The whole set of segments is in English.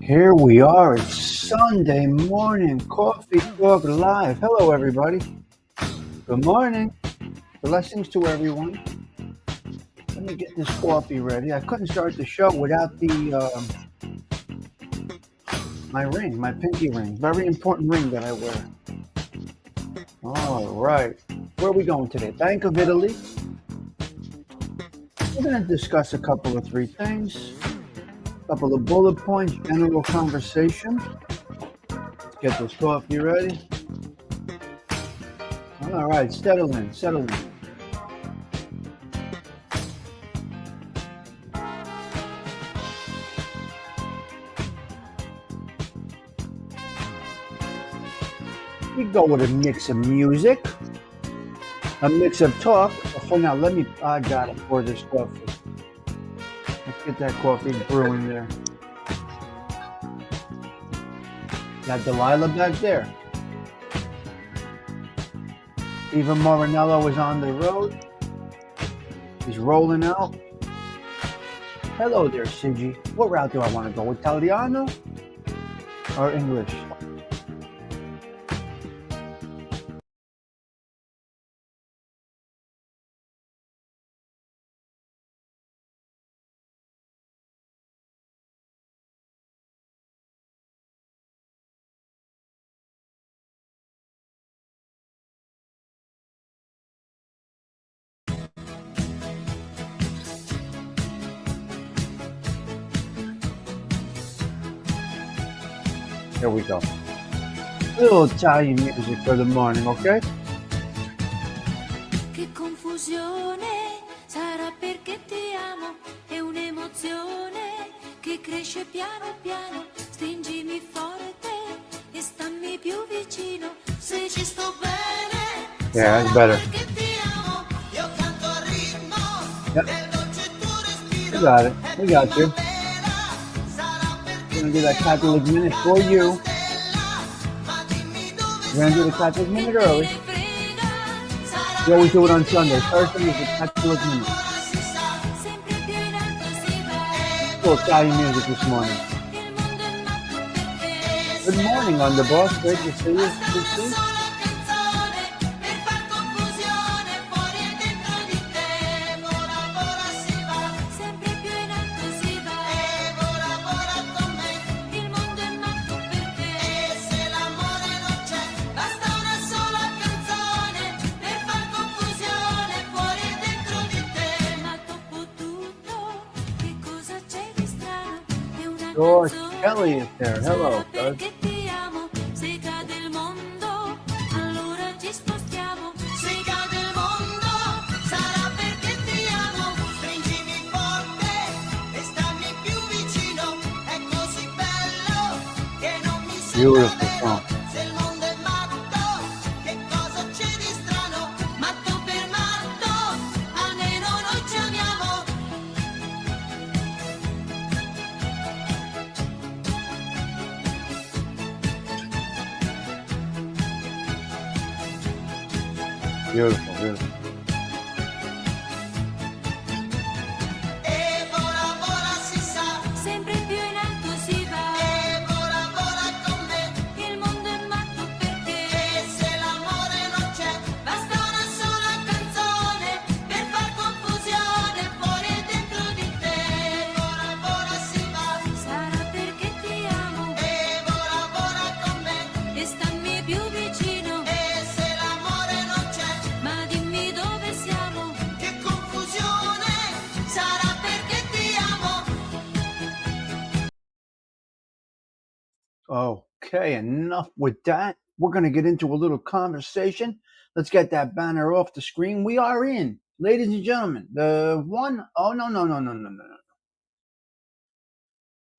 Here we are. It's Sunday morning. Coffee Talk Live. Hello, everybody. Good morning. Blessings to everyone. Let me get this coffee ready. I couldn't start the show without my ring, my pinky ring. Very important ring that I wear. All right. Where are we going today? Bank of Italy. We're going to discuss a couple of three things, a couple of bullet points, general conversation. Let's get this coffee ready. All right, settle in, settle in. We go with a mix of music, a mix of talk. For now, I got it for this coffee. Let's get that coffee brewing there. Got Delilah back there. Eva Morinello is on the road. He's rolling out. Hello there, Sigi. What route do I want to go? Italiano or English? Here we go. A little Italian music for the morning, okay? Che confusione, sarà perché ti amo, è un'emozione che cresce piano piano, stringimi forte e stammi più vicino, se ci sto bene, Yeah, that's better. perché ti amo, io canto al ritmo, Yep. del dolce tuo respiro, We got it. We got you. sarà perché We're gonna do that Catholic minute for you. ma dimmi dove We're gonna do the Catholic minute early. ne frega, sarà We always do it on Sunday. First thing is the Catholic minute. si sa, sempre più in alto si va. Little Italian music this morning. Il mondo è matto perché Good morning, Underboss. Great to see you. Good to see you. sola canzone per far confusione fuori e dentro di te. Vola, vola si va, sempre più in alto si va. E vola, vola con me. Il mondo è matto perché se l'amore non c'è, basta una sola canzone per far confusione fuori e dentro di te. Ma dopo tutto, che cosa c'è di strano? È una George canzone. Kelly is there. Hello, Sarà bud. perché ti amo, se cade il mondo, allora ci spostiamo. Se cade il mondo, sarà perché ti amo. Stringimi forte e stammi più vicino. È così bello che non mi sembra Beautiful vero. song. Se il mondo è matto, che cosa c'è di strano? Matto per matto, almeno noi ci amiamo. Beautiful, beautiful. E vola, vola si sa, sempre più in alto si va. E vola, vola con me, il mondo è matto perché se l'amore non c'è, basta una sola canzone per far confusione fuori e dentro di te. Vola, vola si va, sarà perché ti amo. E vola, vola con me, e stammi più vicino. E se l'amore non c'è, ma dimmi dove siamo. Che confusione, sarà perché ti amo. Okay, enough with that. We're going to get into a little conversation. Let's get that banner off the screen. We are in, ladies and gentlemen, the one, oh, no.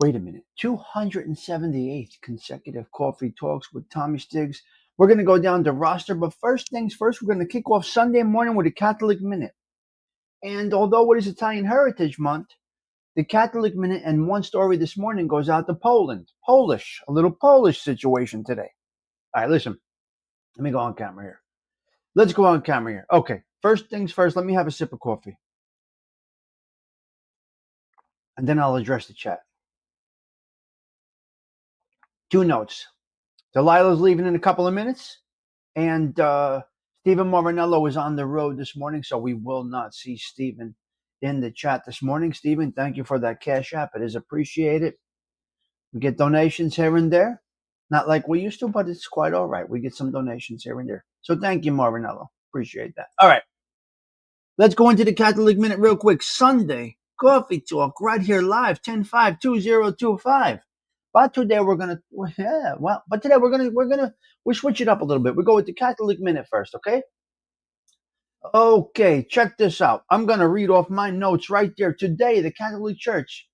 Wait a minute. 278th consecutive coffee talks with Tommy Stiggs. We're going to go down the roster, but first things first, we're going to kick off Sunday morning with a Catholic Minute. And although it is Italian Heritage Month, the Catholic Minute and one story this morning goes out to Poland. Polish, a little Polish situation today. All right, listen. Let me go on camera here. Let's go on camera here. Okay, first things first, let me have a sip of coffee. And then I'll address the chat. Two notes. Delilah's leaving in a couple of minutes, and Stephen Marinello is on the road this morning, so we will not see Stephen in the chat this morning. Stephen, thank you for that Cash App. It is appreciated. We get donations here and there. Not like we used to, but it's quite all right. We get some donations here and there. So thank you, Marinello. Appreciate that. All right. Let's go into the Catholic Minute real quick. Sunday, coffee talk right here live, 10-5-2025. But today we're gonna we switch it up a little bit. We go with the Catholic Minute first, okay? Okay, check this out. I'm gonna read off my notes right there. Today, the Catholic Church,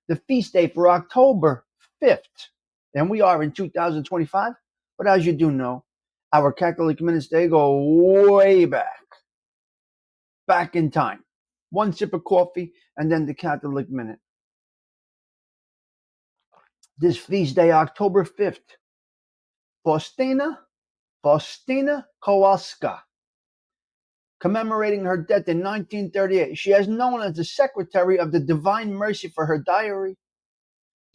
the feast day for October 5th, and we are in 2025. But as you do know, our Catholic Minutes, they go way back in time. One sip of coffee, and then the Catholic Minute. This feast day, October 5th, Faustina Kowalska, commemorating her death in 1938. She is known as the Secretary of the Divine Mercy for her diary,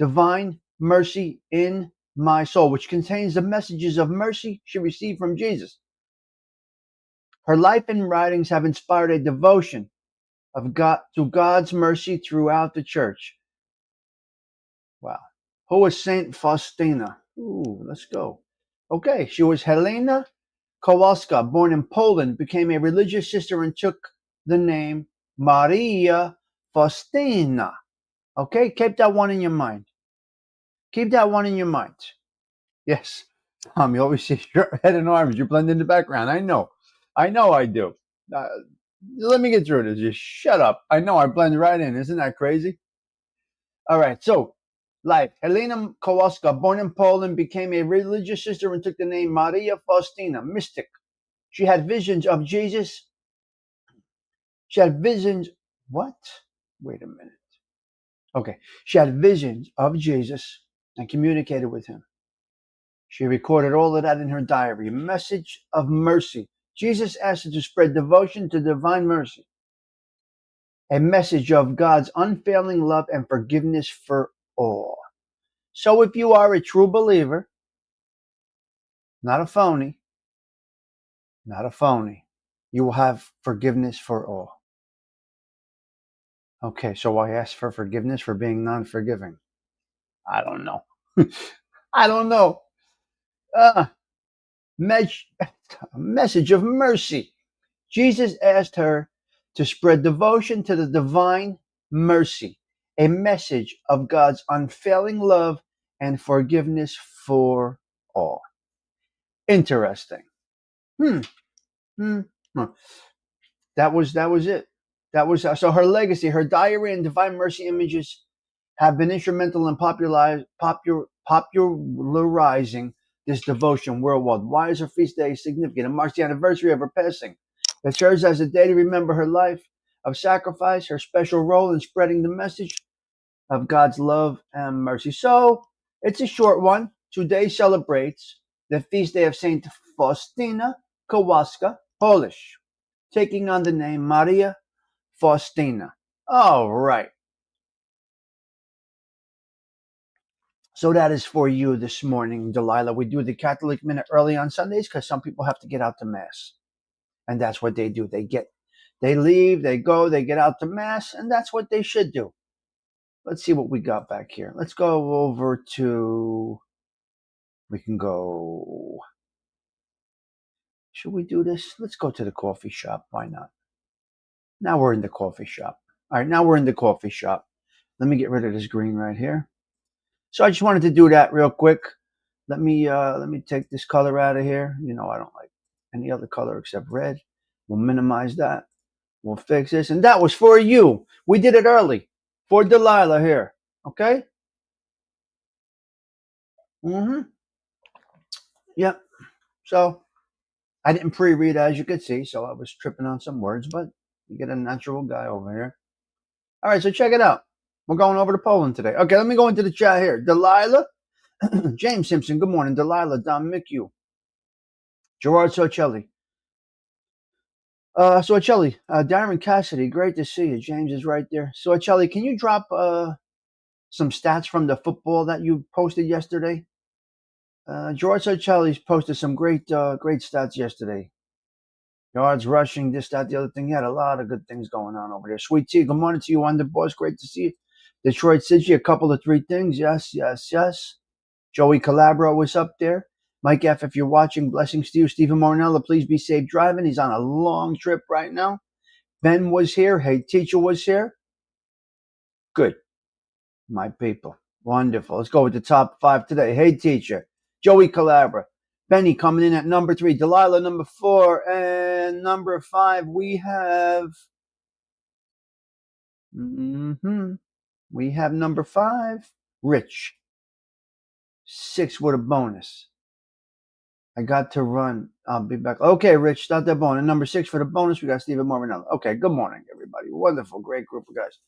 Divine Mercy in My Soul, which contains the messages of mercy she received from Jesus. Her life and writings have inspired a devotion of God to God's mercy throughout the church. Wow. Who was Saint Faustina? Ooh, let's go. Okay, she was Helena Kowalska, born in Poland, became a religious sister and took the name Maria Faustina. Okay, keep that one in your mind. Keep that one in your mind. Yes, Tom, you always say your head and arms. You blend in the background. I know I do. Let me get through this. Just shut up. I know I blend right in. Isn't that crazy? All right, so life. Helena Kowalska, born in Poland, became a religious sister and took the name Maria Faustina, mystic. She had visions of Jesus. She had visions. What? Wait a minute. Okay. She had visions of Jesus and communicated with him. She recorded all of that in her diary. A message of mercy. Jesus asked her to spread devotion to divine mercy. A message of God's unfailing love and forgiveness for all. So if you are a true believer, not a phony, you will have forgiveness for all. Okay, so I asked for forgiveness for being non-forgiving. I don't know. I don't know. Message of mercy. Jesus asked her to spread devotion to the divine mercy, a message of God's unfailing love and forgiveness for all. Interesting. Hmm. That was it. That was so her legacy, her diary and divine mercy images have been instrumental in popularizing this devotion worldwide. Why is her feast day significant? It marks the anniversary of her passing. It serves as a day to remember her life of sacrifice, her special role in spreading the message of God's love and mercy. So it's a short one. Today celebrates the feast day of Saint Faustina Kowalska, Polish, taking on the name Maria Faustina. All right. So that is for you this morning, Delilah. We do the Catholic Minute early on Sundays because some people have to get out to Mass. And that's what they do. They leave, they go, they get out to Mass, and that's what they should do. Let's see what we got back here. Let's go over to, we can go, should we do this? Let's go to the coffee shop. Why not? Now we're in the coffee shop. All right, now we're in the coffee shop. Let me get rid of this green right here. So I just wanted to do that real quick. Let me take this color out of here. You know, I don't like any other color except red. We'll minimize that. We'll fix this. And that was for you. We did it early. For Delilah here. Okay? Yep. So I didn't pre-read, as you could see, so I was tripping on some words, but you get a natural guy over here. All right, so check it out. We're going over to Poland today. Okay, let me go into the chat here. Delilah, James Simpson, good morning. Delilah, Don Micu, Gerard Socelli. Darren Cassidy, great to see you. James is right there. Socelli, can you drop some stats from the football that you posted yesterday? George Sarcelli's posted some great stats yesterday. Yards rushing, this, that, the other thing. He had a lot of good things going on over there. Sweet Tea, good morning to you, Underboss. Great to see you. Detroit City, a couple of three things. Yes, yes, yes. Joey Calabro was up there. Mike F., if you're watching, blessings to you. Stephen Morinella, please be safe driving. He's on a long trip right now. Ben was here. Hey, teacher was here. Good. My people. Wonderful. Let's go with the top five today. Hey, teacher. Joey Calabra. Benny coming in at number 3. Delilah, number 4. And number 5, we have... We have number 5, Rich. 6 with a bonus. I got to run. I'll be back. Okay, Rich, start that bonus. And number 6 for the bonus, we got Stephen Morinella. Okay, good morning, everybody. Wonderful, great group of guys.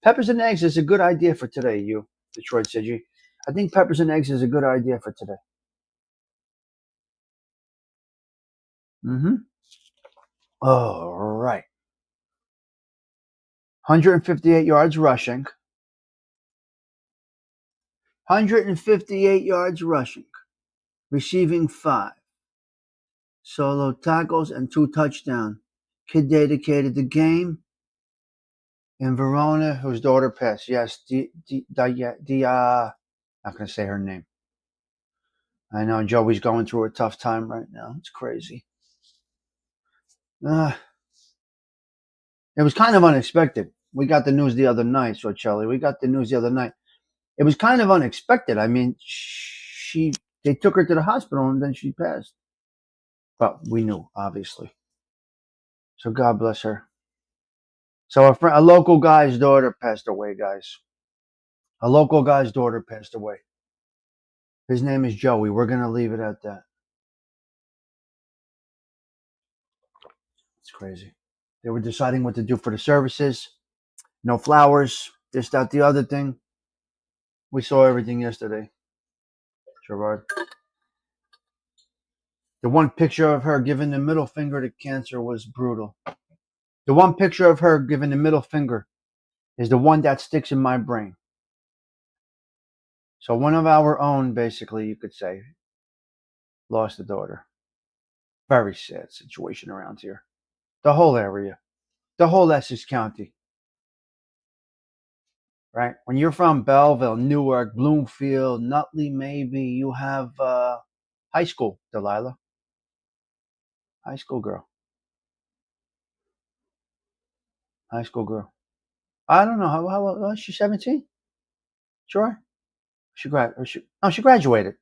Peppers and eggs is a good idea for today, you, Detroit City. I think peppers and eggs is a good idea for today. All right. 158 yards rushing. 158 yards rushing. Receiving 5. Solo tackles and 2 touchdowns. Kid dedicated the game. In Verona, whose daughter passed. Yes, not going to say her name. I know Joey's going through a tough time right now. It's crazy. It was kind of unexpected. We got the news the other night, Sorcelli. We got the news the other night. It was kind of unexpected. I mean, they took her to the hospital and then she passed. But we knew, obviously. So God bless her. So a local guy's daughter passed away, guys. A local guy's daughter passed away. His name is Joey. We're going to leave it at that. It's crazy. They were deciding what to do for the services. No flowers, this, that, the other thing. We saw everything yesterday, Gerard. The one picture of her giving the middle finger to cancer was brutal. The one picture of her giving the middle finger is the one that sticks in my brain. So one of our own, basically, you could say, lost a daughter. Very sad situation around here. The whole area. The whole Essex County. Right? When you're from Belleville, Newark, Bloomfield, Nutley, maybe, you have high school, Delilah. High school girl. High school girl. I don't know. How was she? 17? Sure. She graduated.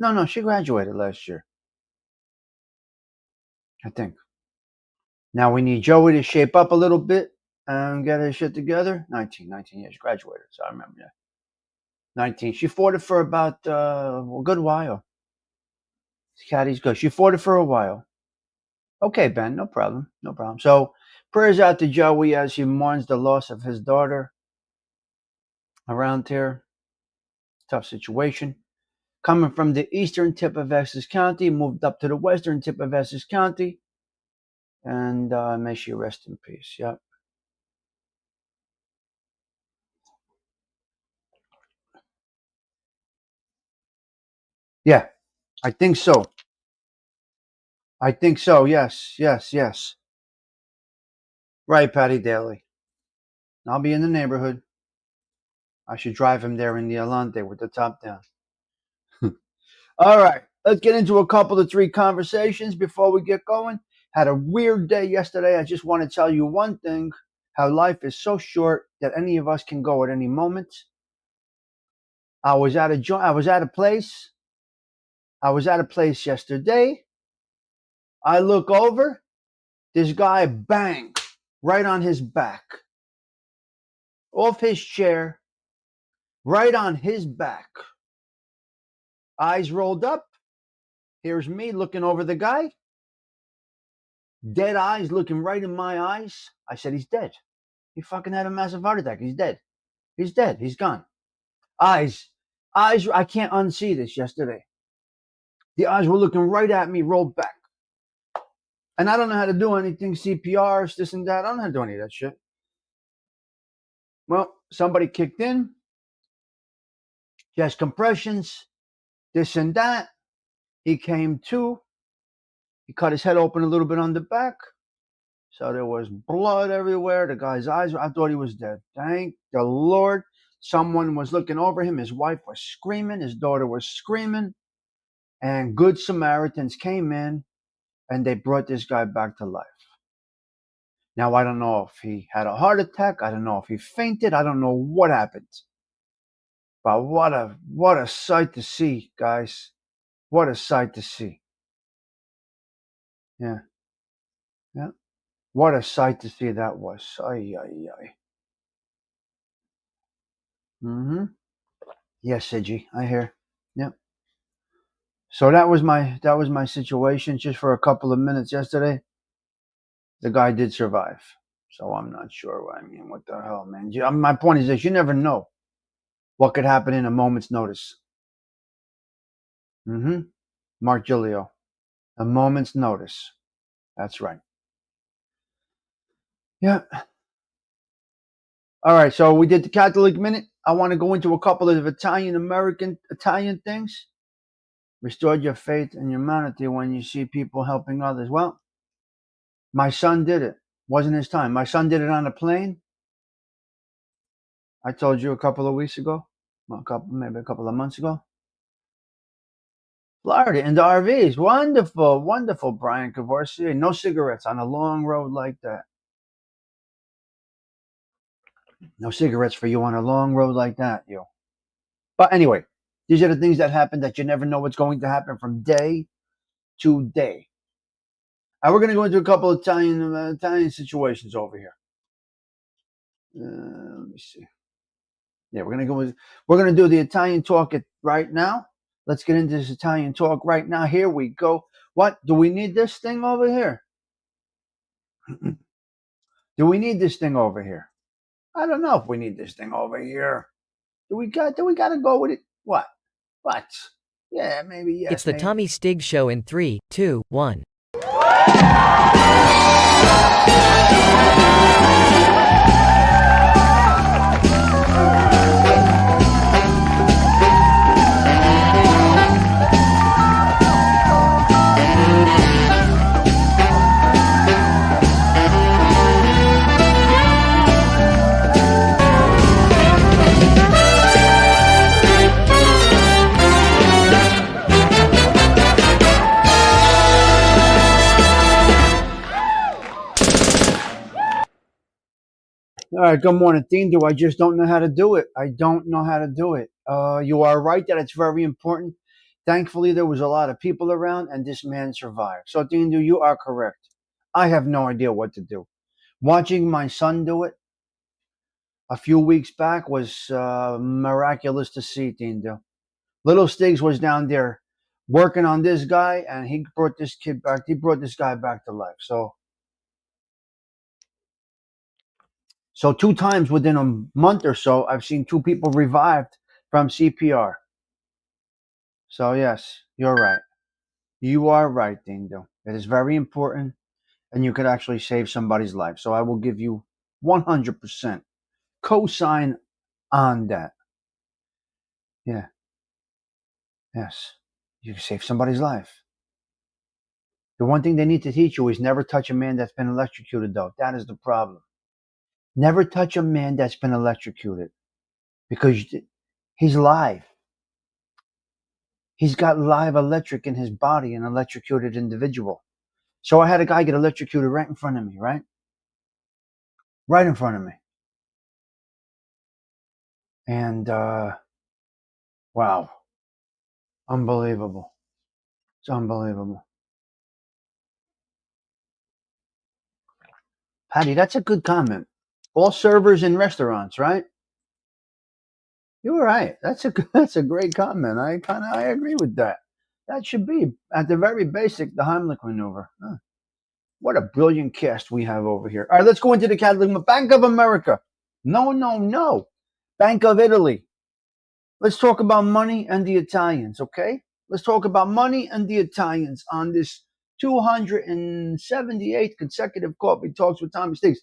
No, she graduated last year. I think. Now we need Joey to shape up a little bit and get her shit together. 19 years. She graduated, so I remember that. 19. She fought it for about a good while. Caddy's good. She fought it for a while. Okay, Ben, no problem. No problem. So prayers out to Joey as he mourns the loss of his daughter around here. Tough situation. Coming from the eastern tip of Essex County, moved up to the western tip of Essex County. And may she rest in peace. Yep. Yeah, I think so. I think so. Yes. Right, Patty Daly. I'll be in the neighborhood. I should drive him there in the Alante with the top down. All right, let's get into a couple of 3 conversations before we get going. Had a weird day yesterday. I just want to tell you one thing, how life is so short that any of us can go at any moment. I was at a place yesterday. I look over, this guy bang, right on his back. Off his chair, right on his back. Eyes rolled up. Here's me looking over the guy. Dead eyes looking right in my eyes. I said, he's dead. He fucking had a massive heart attack. He's dead. He's dead. He's gone. Eyes. I can't unsee this yesterday. The eyes were looking right at me, rolled back. And I don't know how to do anything, CPRs, this and that. I don't know how to do any of that shit. Well, somebody kicked in. Chest compressions, this and that. He came to. He cut his head open a little bit on the back. So there was blood everywhere. The guy's eyes, I thought he was dead. Thank the Lord. Someone was looking over him. His wife was screaming. His daughter was screaming. And good Samaritans came in and they brought this guy back to life. Now, I don't know if he had a heart attack. I don't know if he fainted. I don't know what happened. But what a sight to see, guys. What a sight to see. Yeah. Yeah. What a sight to see that was. Ay, ay, ay. Mm-hmm. Yes, Sidgy, I hear. Yep. So that was my situation just for a couple of minutes yesterday. The guy did survive. So I'm not sure. I mean, what the hell, man? My point is this: you never know what could happen in a moment's notice. Mm-hmm. Mark Giglio. A moment's notice. That's right. Yeah. All right. So we did the Catholic Minute. I want to go into a couple of Italian things. Restored your faith and humanity when you see people helping others. Well, my son did it. Wasn't his time. My son did it on a plane. I told you a couple of weeks ago, maybe a couple of months ago. Florida in the RVs. Wonderful, wonderful, Brian Cavorsi. No cigarettes on a long road like that. No cigarettes for you on a long road like that, yo. But anyway, these are the things that happen that you never know what's going to happen from day to day. And we're going to go into a couple of Italian situations over here. Let me see. Yeah, we're gonna do the Italian talk right now. Let's get into this Italian talk right now. Here we go. What do we need this thing over here? Do we need this thing over here? I don't know if we need this thing over here. Do we gotta go with it? What? Yeah, maybe yes. It's the maybe. Tommy Stig Show in 3, 2, 1. All right, good morning, Tindo. I just don't know how to do it. You are right that it's very important. Thankfully, there was a lot of people around, and this man survived. So, Tindo, you are correct. I have no idea what to do. Watching my son do it a few weeks back was miraculous to see, Tindo. Little Stiggs was down there working on this guy, and he brought this kid back. He brought this guy back to life. So 2 times within a month or so, I've seen 2 people revived from CPR. So yes, you're right. You are right, Dindo. It is very important, and you could actually save somebody's life. So I will give you 100% cosign on that. Yeah. Yes. You can save somebody's life. The one thing they need to teach you is never touch a man that's been electrocuted, though. That is the problem. Never touch a man that's been electrocuted because he's live. He's got live electric in his body, an electrocuted individual. So I had a guy get electrocuted right in front of me, right? Right in front of me. And, wow. Unbelievable. It's unbelievable. Patty, that's a good comment. All servers in restaurants, right? You're right. That's a great comment. I agree with that. That should be at the very basic the Heimlich maneuver. Huh. What a brilliant cast we have over here. All right, let's go into the Catholic Bank of America. No. Bank of Italy. Let's talk about money and the Italians, okay? Let's talk about money and the Italians on this 278th consecutive Coffee Talks with Tommy Stiggs.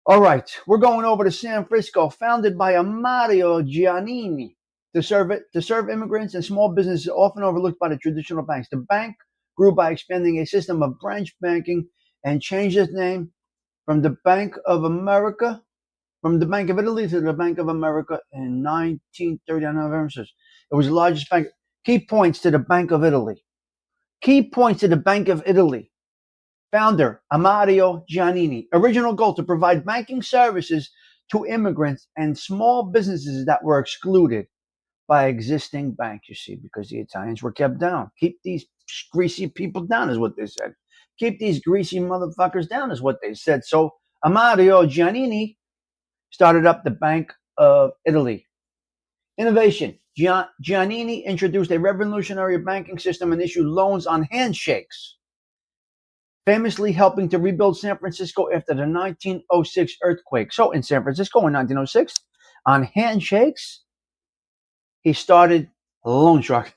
All right, we're going over to San Francisco, founded by a Mario Giannini. to serve immigrants and small businesses often overlooked by the traditional banks. The bank grew by expanding a system of branch banking and changed its name from the Bank of America, from the Bank of Italy to the Bank of America in 1930. November 6th. It was the largest bank. Key points to the Bank of Italy. Key points to the Bank of Italy. Founder Amario Giannini. Original goal to provide banking services to immigrants and small businesses that were excluded by existing banks, you see, because the Italians were kept down. Keep these greasy people down, is what they said. Keep these greasy motherfuckers down, is what they said. So Amario Giannini started up the Bank of Italy. Innovation. Giannini introduced a revolutionary banking system and issued loans on handshakes, famously helping to rebuild San Francisco after the 1906 earthquake. So in San Francisco in 1906, on handshakes, he started a loan shark.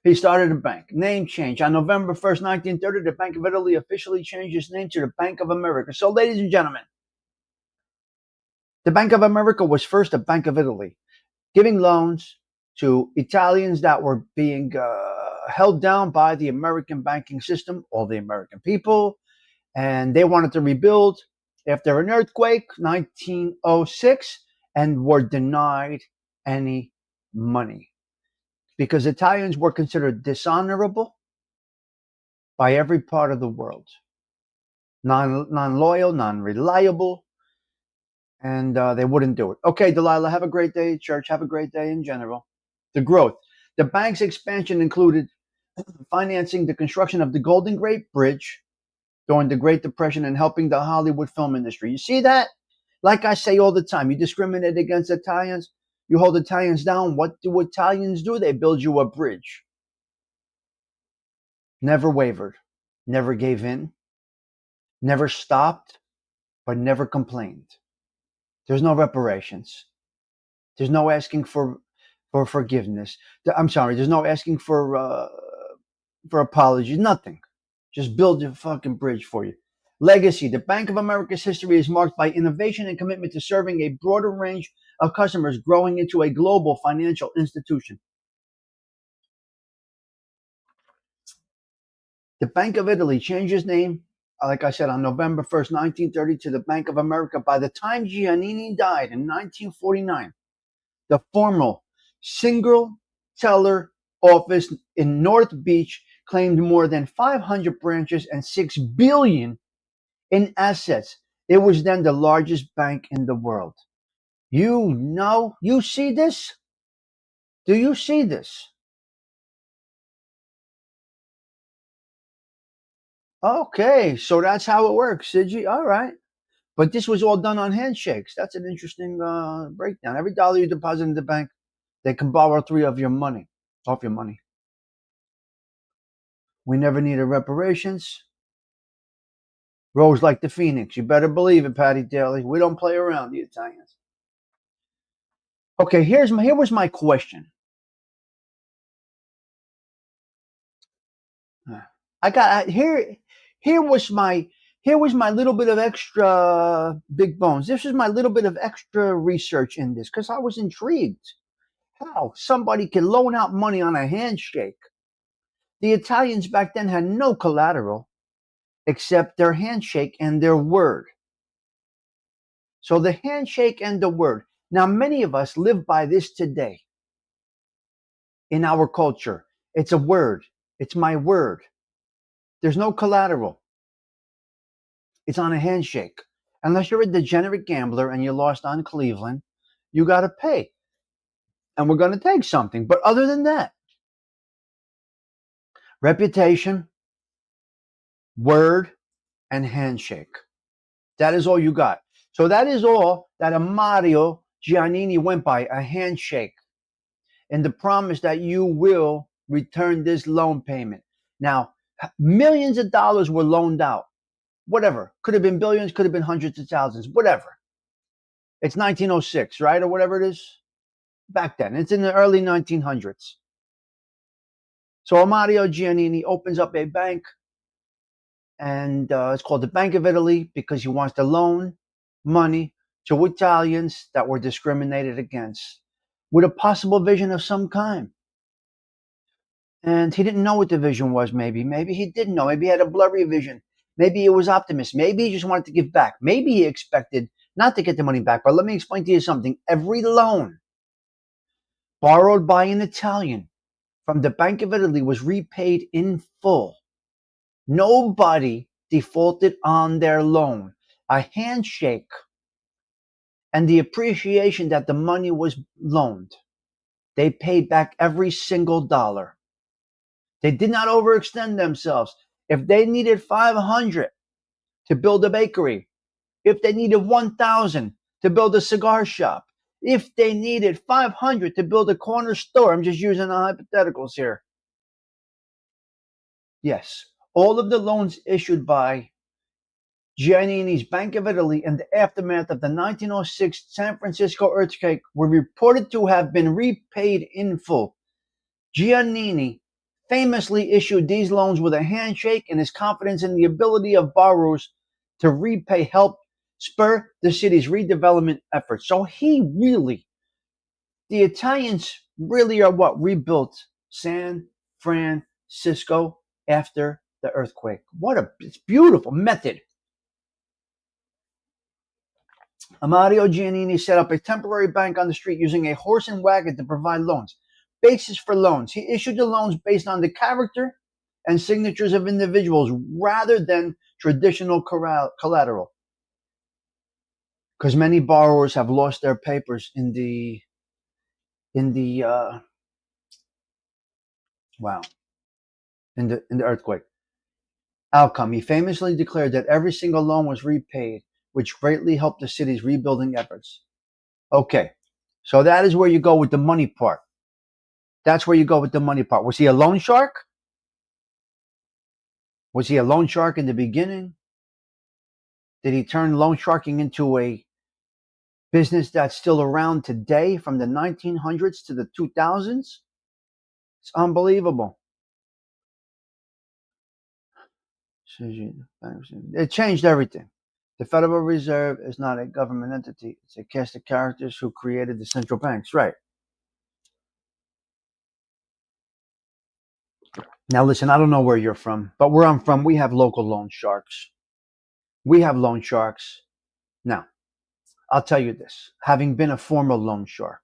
He started a bank. Name change. On November 1st, 1930, the Bank of Italy officially changed its name to the Bank of America. So, ladies and gentlemen, the Bank of America was first a Bank of Italy, giving loans to Italians that were being held down by the American banking system, all the American people, and they wanted to rebuild after an earthquake, 1906, and were denied any money because Italians were considered dishonorable by every part of the world, non-loyal, non-reliable, and they wouldn't do it. Okay, Delilah, have a great day, church. Have a great day in general. The growth. The bank's expansion included financing the construction of the Golden Gate Bridge during the Great Depression and helping the Hollywood film industry. You see that? Like I say all the time, you discriminate against Italians, you hold Italians down. What do Italians do? They build you a bridge. Never wavered, never gave in, never stopped, but never complained. There's no reparations. There's no asking for forgiveness. I'm sorry. There's no asking for apologies. Nothing. Just build a fucking bridge for you. Legacy. The Bank of America's history is marked by innovation and commitment to serving a broader range of customers, growing into a global financial institution. The Bank of Italy changed its name, like I said, on November 1st, 1930, to the Bank of America. By the time Giannini died in 1949, the formal single teller office in North Beach claimed more than 500 branches and $6 billion in assets. It was then the largest bank in the world. You see this? Do you see this? Okay, so that's how it works, Sigi. All right. But this was all done on handshakes. That's an interesting breakdown. Every dollar you deposit in the bank, they can borrow three of your money, off your money. We never needed reparations. Rose like the phoenix. You better believe it, Patty Daly. We don't play around, the Italians. Okay, here was my question. I got here. Here was my little bit of extra big bones. This is my little bit of extra research in this because I was intrigued how somebody can loan out money on a handshake. The Italians back then had no collateral except their handshake and their word. So the handshake and the word. Now, many of us live by this today in our culture. It's a word. It's my word. There's no collateral. It's on a handshake. Unless you're a degenerate gambler and you lost on Cleveland, you got to pay. And we're going to take something. But other than that, reputation, word, and handshake. That is all you got. So that is all that Amario Giannini went by, a handshake, and the promise that you will return this loan payment. Now, millions of dollars were loaned out. Whatever. Could have been billions, could have been hundreds of thousands, whatever. It's 1906, right? Or whatever it is. Back then. It's in the early 1900s. So Amario Giannini opens up a bank, and it's called the Bank of Italy because he wants to loan money to Italians that were discriminated against. with a possible vision of some kind. And he didn't know what the vision was, maybe. Maybe he didn't know. Maybe he had a blurry vision. Maybe he was optimist. Maybe he just wanted to give back. Maybe he expected not to get the money back. But let me explain to you something. Every loan borrowed by an Italian from the Bank of Italy was repaid in full. Nobody defaulted on their loan. A handshake and the appreciation that the money was loaned. They paid back every single dollar. They did not overextend themselves. If they needed 500 to build a bakery, if they needed 1,000 to build a cigar shop, if they needed 500 to build a corner store, I'm just using the hypotheticals here. Yes, all of the loans issued by Giannini's Bank of Italy in the aftermath of the 1906 San Francisco earthquake were reported to have been repaid in full. Giannini famously issued these loans with a handshake, and his confidence in the ability of borrowers to repay helped spur the city's redevelopment efforts. So the Italians really are what rebuilt San Francisco after the earthquake. It's beautiful method. Mario Giannini set up a temporary bank on the street using a horse and wagon to provide loans. Basis for loans. He issued the loans based on the character and signatures of individuals rather than traditional collateral. Because many borrowers have lost their papers in the earthquake. Outcome. He famously declared that every single loan was repaid, which greatly helped the city's rebuilding efforts. Okay, so that is where you go with the money part. That's where you go with the money part. Was he a loan shark? Was he a loan shark in the beginning? Did he turn loan sharking into a business that's still around today from the 1900s to the 2000s? It's unbelievable. It changed everything. The Federal Reserve is not a government entity. It's a cast of characters who created the central banks. Right. Now, listen, I don't know where you're from, but where I'm from, we have local loan sharks. We have loan sharks. Now, I'll tell you this. Having been a former loan shark,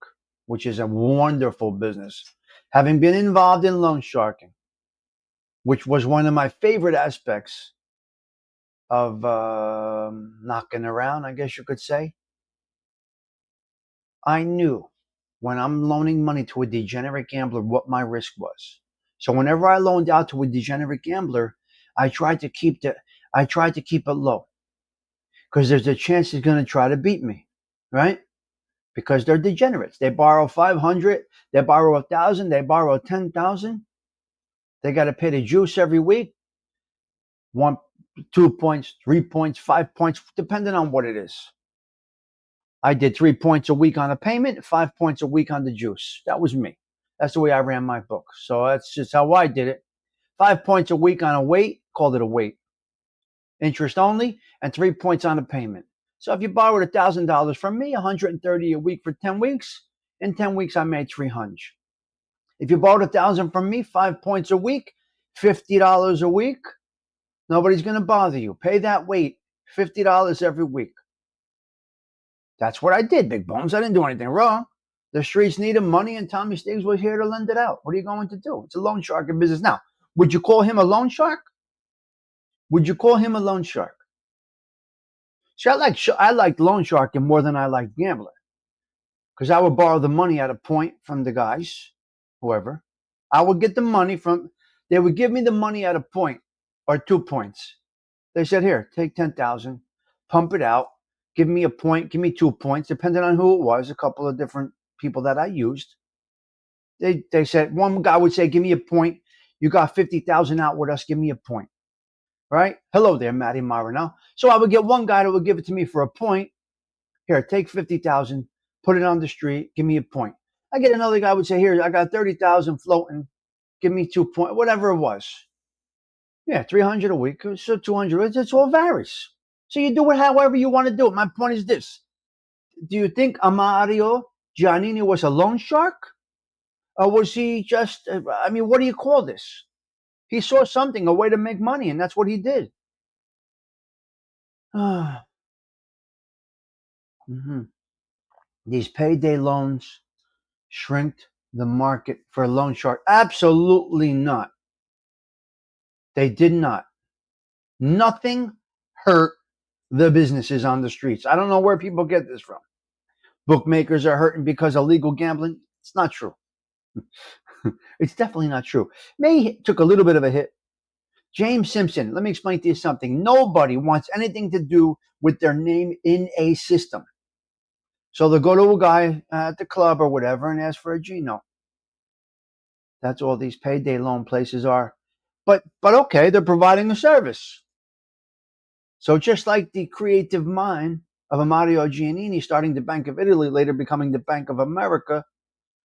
which is a wonderful business, having been involved in loan sharking, which was one of my favorite aspects of knocking around, I guess you could say, I knew when I'm loaning money to a degenerate gambler what my risk was. So whenever I loaned out to a degenerate gambler, I tried to keep it low, because there's a chance he's going to try to beat me, right? Because they're degenerates. They borrow 500, they borrow 1,000, they borrow 10,000. They got to pay the juice every week. 1, 2 points, 3 points, 5 points, depending on what it is. I did 3 points a week on a payment, 5 points a week on the juice. That was me. That's the way I ran my book. So that's just how I did it. 5 points a week on a wait, called it a wait. Interest only, and 3 points on a payment. So if you borrowed $1,000 from me, $130 a week for 10 weeks, in 10 weeks I made $300. If you borrowed $1,000 from me, 5 points a week, $50 a week, nobody's going to bother you. Pay that wait, $50 every week. That's what I did, Big Bones. I didn't do anything wrong. The streets needed money, and Tommy Stiggs was here to lend it out. What are you going to do? It's a loan shark in business. Now, would you call him a loan shark? Would you call him a loan shark? See, I like loan sharking more than I like gambling, because I would borrow the money at a point from the guys, whoever. I would get the money from. They would give me the money at a point or 2 points. They said, "Here, take 10,000, pump it out, give me a point, give me 2 points, depending on who it was. A couple of different people that I used. They said, one guy would say, "Give me a point. You got 50,000 out with us. Give me a point." Right? Hello there, Matty Marino. So I would get one guy that would give it to me for a point. Here, take 50,000, put it on the street, give me a point. I get another guy would say, "Here, I got 30,000 floating, give me 2 points," whatever it was. Yeah, 300 a week, so 200. It all varies. So you do it however you want to do it. My point is this: do you think Mario Giannini was a loan shark? Or was he just, what do you call this? He saw something, a way to make money, and that's what he did. Mhm. These payday loans shrinked the market for a loan shark. Absolutely not. They did not. Nothing hurt the businesses on the streets. I don't know where people get this from. Bookmakers are hurting because of illegal gambling. It's not true. It's definitely not true. May took a little bit of a hit. James Simpson, let me explain to you something. Nobody wants anything to do with their name in a system. So they'll go to a guy at the club or whatever and ask for a Gino. That's all these payday loan places are. But okay, they're providing a service. So just like the creative mind of Mario Giannini starting the Bank of Italy, later becoming the Bank of America,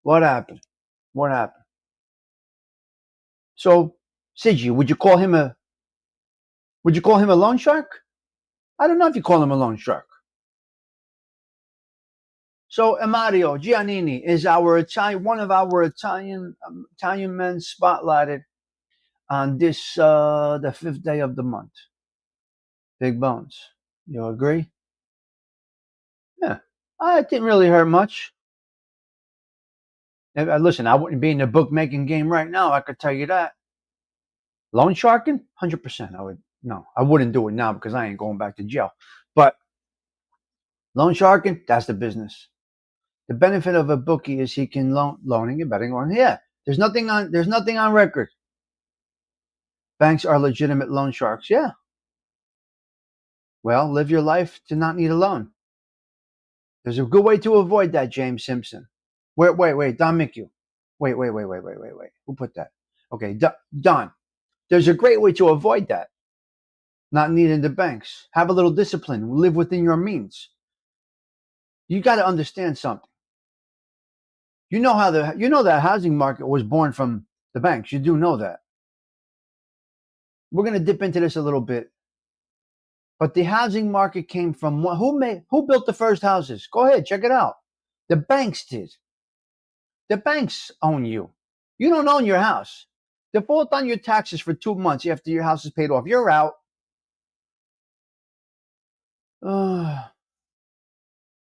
what happened? What happened? So, Sigi, would you call him a loan shark? I don't know if you call him a loan shark. So Mario Giannini is one of our Italian men spotlighted on this the 5th day of the month. Big Bones. You agree? Yeah. It didn't really hurt much. Listen, I wouldn't be in the bookmaking game right now, I could tell you that. Loan sharking? 100%. I wouldn't do it now because I ain't going back to jail. But loan sharking, that's the business. The benefit of a bookie is he can loaning and betting on. Yeah, there's nothing on record. Banks are legitimate loan sharks. Yeah. Well, live your life to not need a loan. There's a good way to avoid that, James Simpson. Wait, Don Mickey. Wait. Who put that? Okay, Don. There's a great way to avoid that. Not needing the banks. Have a little discipline. Live within your means. You got to understand something. You know that housing market was born from the banks. You do know that. We're going to dip into this a little bit. But the housing market came from who built the first houses? Go ahead, check it out. The banks did. The banks own you. You don't own your house. Default on your taxes for 2 months after your house is paid off. You're out.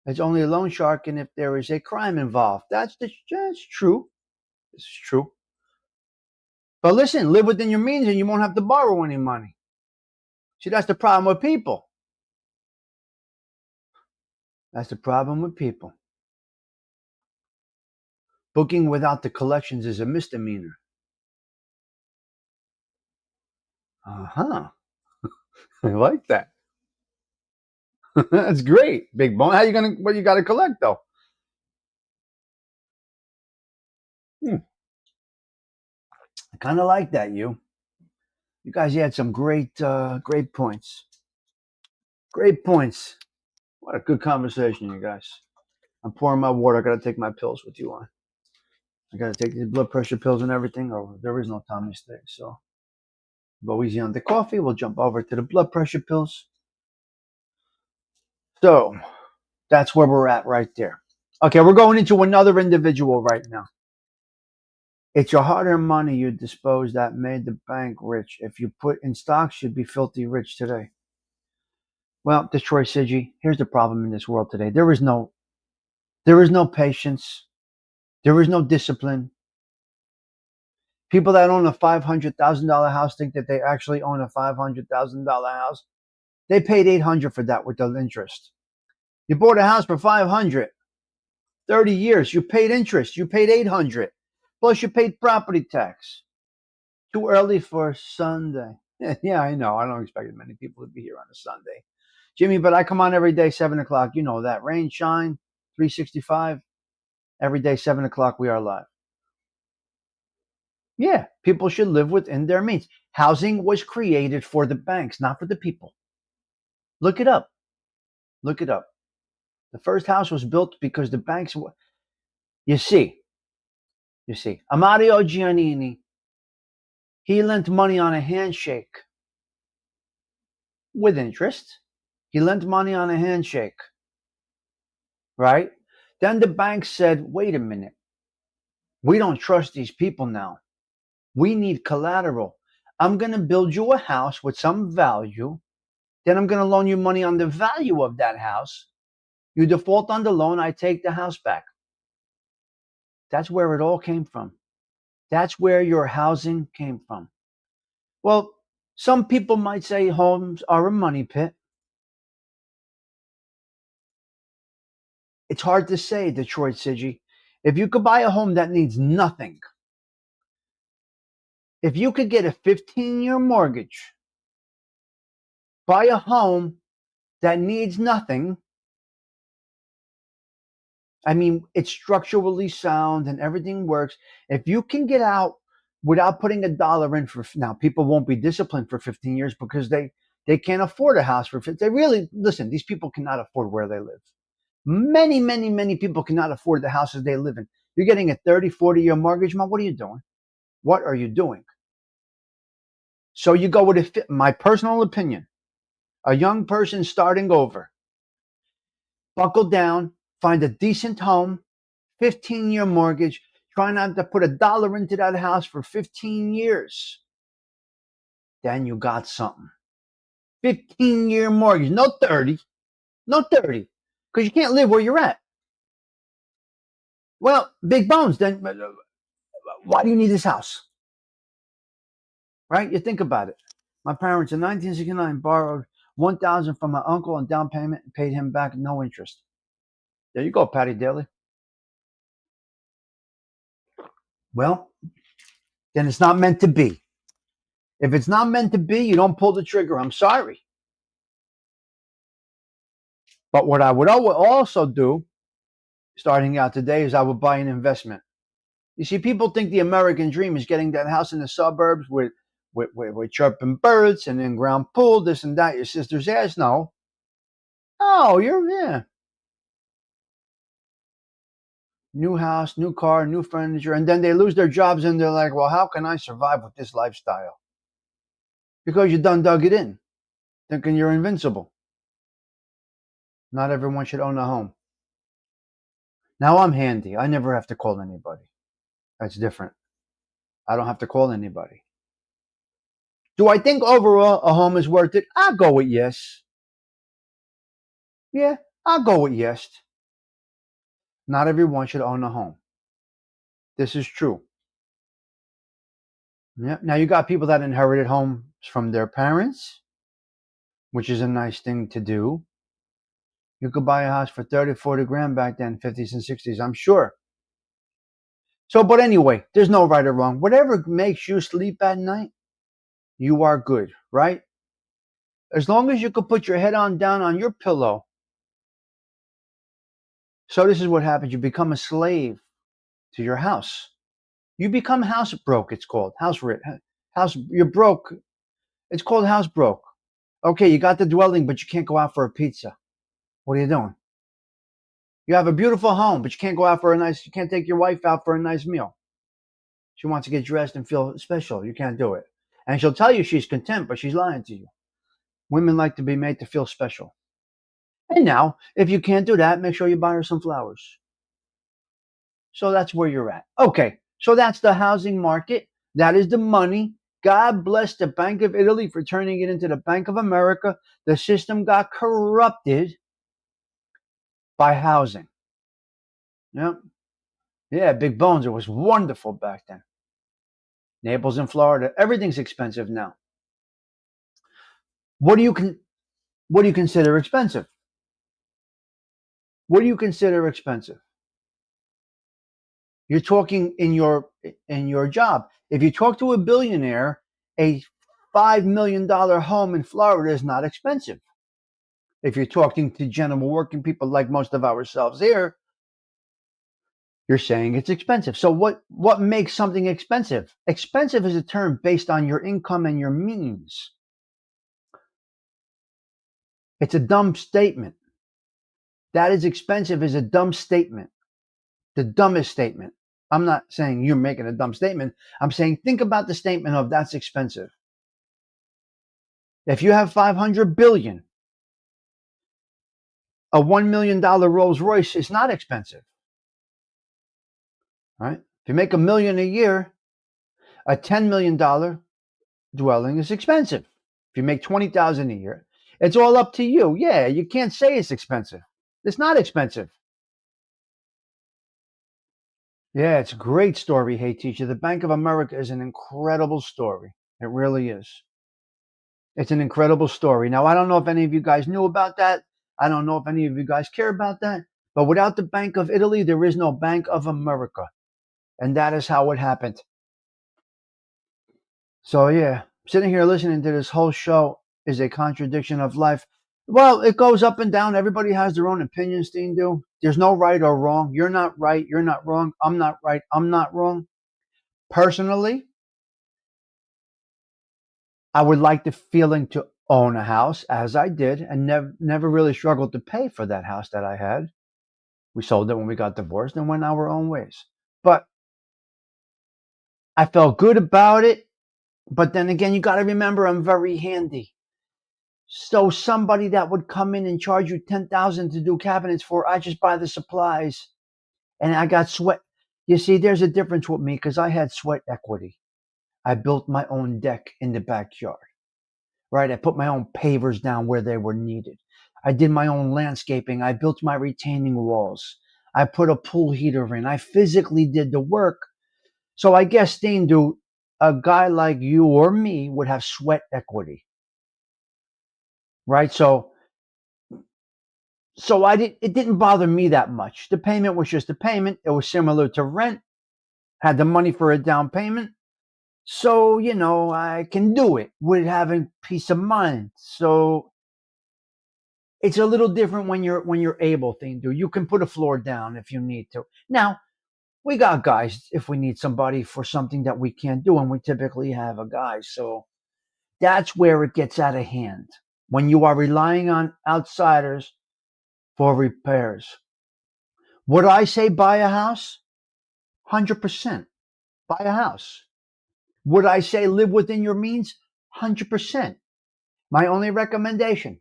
It's only a loan shark, and if there is a crime involved, that's true. This is true. But listen, live within your means, and you won't have to borrow any money. See, that's the problem with people. That's the problem with people. Booking without the collections is a misdemeanor. I like that. That's great, Big Bone. What you got to collect though? I kind of like that. You guys had some great points. Great points. What a good conversation, you guys. I'm pouring my water. I got to take my pills with you on. I got to take these blood pressure pills and everything, or there is no tummy stick. So go easy on the coffee. We'll jump over to the blood pressure pills. So that's where we're at right there. Okay, we're going into another individual right now. It's your hard-earned money you disposed that made the bank rich. If you put in stocks, you'd be filthy rich today. Well, Destroy Sigi, here's the problem in this world today. There is no patience. There is no discipline. People that own a $500,000 house think that they actually own a $500,000 house. They paid $800 for that with the interest. You bought a house for $500. 30 years, you paid interest. You paid $800. Plus, you paid property tax. Too early for Sunday. Yeah, I know. I don't expect many people to be here on a Sunday. Jimmy, but I come on every day, 7 o'clock. You know that. Rain, shine, 365. Every day, 7 o'clock, we are live. Yeah, people should live within their means. Housing was created for the banks, not for the people. Look it up. Look it up. The first house was built because the banks... You see, Mario Giannini, he lent money on a handshake with interest. He lent money on a handshake, right? Then the bank said, wait a minute, we don't trust these people now. We need collateral. I'm going to build you a house with some value. Then I'm going to loan you money on the value of that house. You default on the loan, I take the house back. That's where it all came from. That's where your housing came from. Well, some people might say homes are a money pit. It's hard to say, Detroit City. If you could buy a home that needs nothing, if you could get a 15-year mortgage, buy a home that needs nothing, I mean, it's structurally sound and everything works. If you can get out without putting a dollar in for now, people won't be disciplined for 15 years because they can't afford a house for 15. They really listen. These people cannot afford where they live. Many people cannot afford the houses they live in. You're getting a 30, 40-year mortgage, man. What are you doing? What are you doing? So you go with my personal opinion. A young person starting over, buckle down, find a decent home, 15-year mortgage, try not to put a dollar into that house for 15 years. Then you got something. 15-year mortgage, no 30, because you can't live where you're at. Well, big bones, then why do you need this house? Right? You think about it. My parents in 1969 borrowed $1,000 from my uncle on down payment and paid him back no interest. There you go, Patty Daly. Well, then it's not meant to be. If it's not meant to be, you don't pull the trigger. I'm sorry. But what I would also do, starting out today, is I would buy an investment. You see, people think the American dream is getting that house in the suburbs with chirping birds and in-ground pool, this and that. Your sister's ass, no. Oh, yeah. New house, new car, new furniture, and then they lose their jobs and they're like, well, how can I survive with this lifestyle? Because you done dug it in, thinking you're invincible. Not everyone should own a home. Now I'm handy. I never have to call anybody. That's different. I don't have to call anybody. Do I think overall a home is worth it? I'll go with yes. Yeah, I'll go with yes. Not everyone should own a home. This is true. Yeah. Now you got people that inherited homes from their parents, which is a nice thing to do. You could buy a house for 30, 40 grand back then, 50s and 60s, I'm sure. So, but anyway, there's no right or wrong. Whatever makes you sleep at night, you are good, right? As long as you could put your head down on your pillow. So this is what happens. You become a slave to your house. You become house broke, it's called. You're broke. It's called house broke. Okay, you got the dwelling, but you can't go out for a pizza. What are you doing? You have a beautiful home, but you can't go out you can't take your wife out for a nice meal. She wants to get dressed and feel special. You can't do it. And she'll tell you she's content, but she's lying to you. Women like to be made to feel special. And now, if you can't do that, make sure you buy her some flowers. So that's where you're at. Okay, so that's the housing market. That is the money. God bless the Bank of Italy for turning it into the Bank of America. The system got corrupted by housing. Yep. Yeah, Big Bones. It was wonderful back then. Naples in Florida. Everything's expensive now. What do you consider expensive? What do you consider expensive? You're talking in your job. If you talk to a billionaire, a $5 million home in Florida is not expensive. If you're talking to general working people like most of ourselves here, you're saying it's expensive. So what makes something expensive? Expensive is a term based on your income and your means. It's a dumb statement. That is expensive is a dumb statement. The dumbest statement. I'm not saying you're making a dumb statement. I'm saying think about the statement of that's expensive. If you have 500 billion, a $1 million Rolls Royce is not expensive. right? If you make $1 million a year, a $10 million dwelling is expensive. If you make 20,000 a year, it's all up to you. Yeah, you can't say it's expensive. It's not expensive. Yeah, it's a great story, Hey Teacher. The Bank of America is an incredible story. It really is. It's an incredible story. Now, I don't know if any of you guys knew about that. I don't know if any of you guys care about that. But without the Bank of Italy, there is no Bank of America. And that is how it happened. So, yeah, sitting here listening to this whole show is a contradiction of life. Well, it goes up and down. Everybody has their own opinions, Dean do. There's no right or wrong. You're not right. You're not wrong. I'm not right. I'm not wrong. Personally, I would like the feeling to own a house as I did and never really struggled to pay for that house that I had. We sold it when we got divorced and went our own ways. But I felt good about it. But then again, you got to remember I'm very handy. So somebody that would come in and charge you $10,000 to do cabinets for, I just buy the supplies and I got sweat. You see, there's a difference with me because I had sweat equity. I built my own deck in the backyard. Right? I put my own pavers down where they were needed. I did my own landscaping. I built my retaining walls. I put a pool heater in. I physically did the work. So I guess, Dean, a guy like you or me would have sweat equity. Right? So it didn't bother me that much. The payment was just a payment. It was similar to rent. Had the money for a down payment. So, I can do it with having peace of mind. So it's a little different when you're able to do. You can put a floor down if you need to. Now, we got guys if we need somebody for something that we can't do, and we typically have a guy. So that's where it gets out of hand. When you are relying on outsiders for repairs. Would I say buy a house? 100%. Buy a house. Would I say live within your means? 100%. My only recommendation,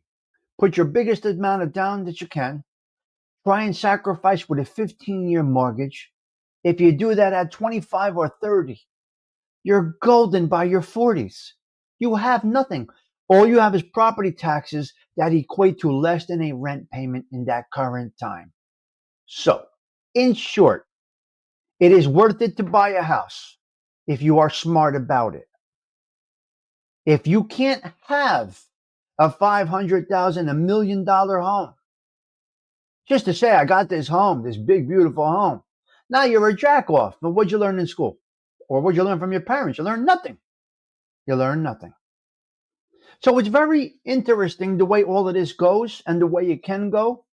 put your biggest amount of down that you can. Try and sacrifice with a 15-year mortgage. If you do that at 25 or 30, you're golden by your 40s. You have nothing. All you have is property taxes that equate to less than a rent payment in that current time. So, in short, it is worth it to buy a house if you are smart about it. If you can't have a $500,000, $1 million home, just to say, I got this home, this big, beautiful home. Now you're a jack off. But what'd you learn in school? Or what'd you learn from your parents? You learned nothing. You learn nothing. So it's very interesting the way all of this goes and the way it can go.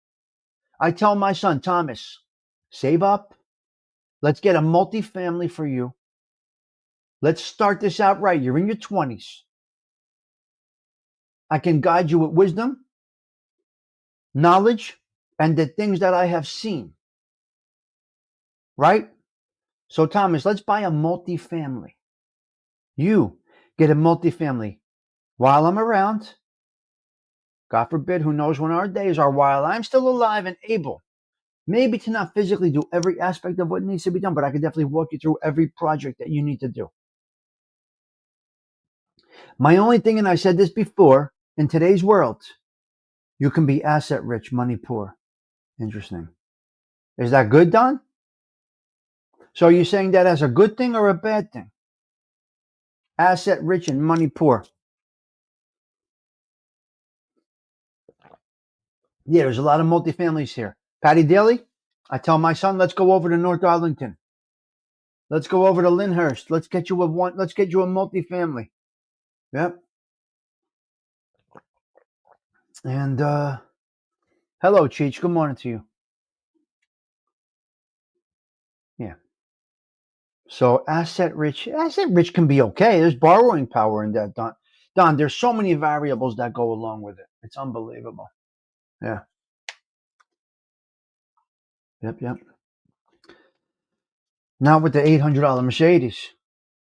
I tell my son, Thomas, save up. Let's get a multifamily for you. Let's start this out right. You're in your 20s. I can guide you with wisdom, knowledge, and the things that I have seen. Right? So, Thomas, let's buy a multifamily. You get a multifamily while I'm around. God forbid, who knows when our days are, while I'm still alive and able. Maybe to not physically do every aspect of what needs to be done, but I can definitely walk you through every project that you need to do. My only thing, and I said this before, in today's world, you can be asset rich, money poor. Interesting. Is that good, Don? So are you saying that as a good thing or a bad thing? Asset rich and money poor. Yeah, there's a lot of multifamilies here. Patty Daly, I tell my son, let's go over to North Arlington. Let's go over to Lyndhurst. Let's get you a multifamily. Yep. And hello, Cheech. Good morning to you. Yeah. So asset rich can be okay. There's borrowing power in that, Don. Don, there's so many variables that go along with it. It's unbelievable. Yeah. Yep. Not with the $800 Mercedes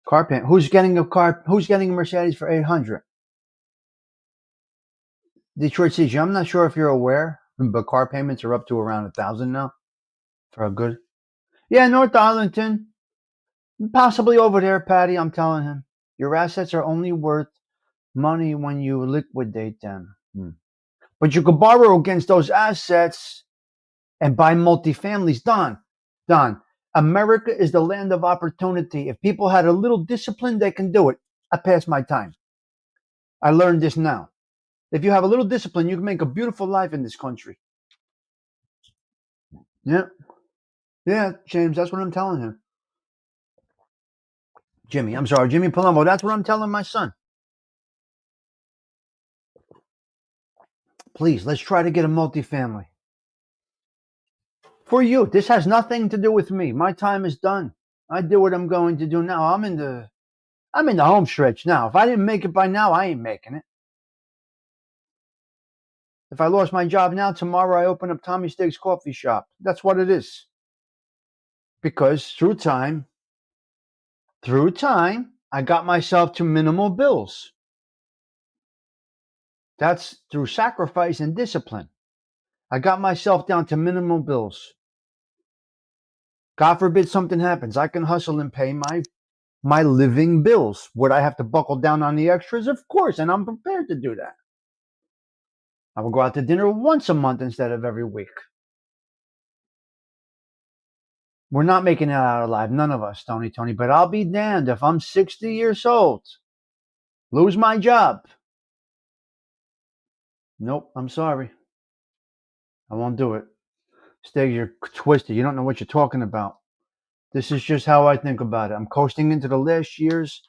car payment. Who's getting a Mercedes for $800? Detroit CG. I'm not sure if you're aware, but car payments are up to around $1,000 now for a good. Yeah, North Arlington. Possibly over there, Patty, I'm telling him. Your assets are only worth money when you liquidate them. But you could borrow against those assets and buy multifamilies. Don, America is the land of opportunity. If people had a little discipline, they can do it. I passed my time. I learned this now. If you have a little discipline, you can make a beautiful life in this country. Yeah. Yeah, James, that's what I'm telling him. I'm sorry, Jimmy Palumbo, that's what I'm telling my son. Please, let's try to get a multifamily. For you, this has nothing to do with me. My time is done. I do what I'm going to do now. I'm in the home stretch now. If I didn't make it by now, I ain't making it. If I lost my job now, tomorrow I open up Tommy Steak's coffee shop. That's what it is. Because through time, I got myself to minimal bills. That's through sacrifice and discipline. I got myself down to minimal bills. God forbid something happens. I can hustle and pay my living bills. Would I have to buckle down on the extras? Of course, and I'm prepared to do that. I will go out to dinner once a month instead of every week. We're not making it out alive, none of us, Tony, but I'll be damned if I'm 60 years old, lose my job. Nope, I'm sorry. I won't do it. Stay, you're twisted. You don't know what you're talking about. This is just how I think about it. I'm coasting into the last years,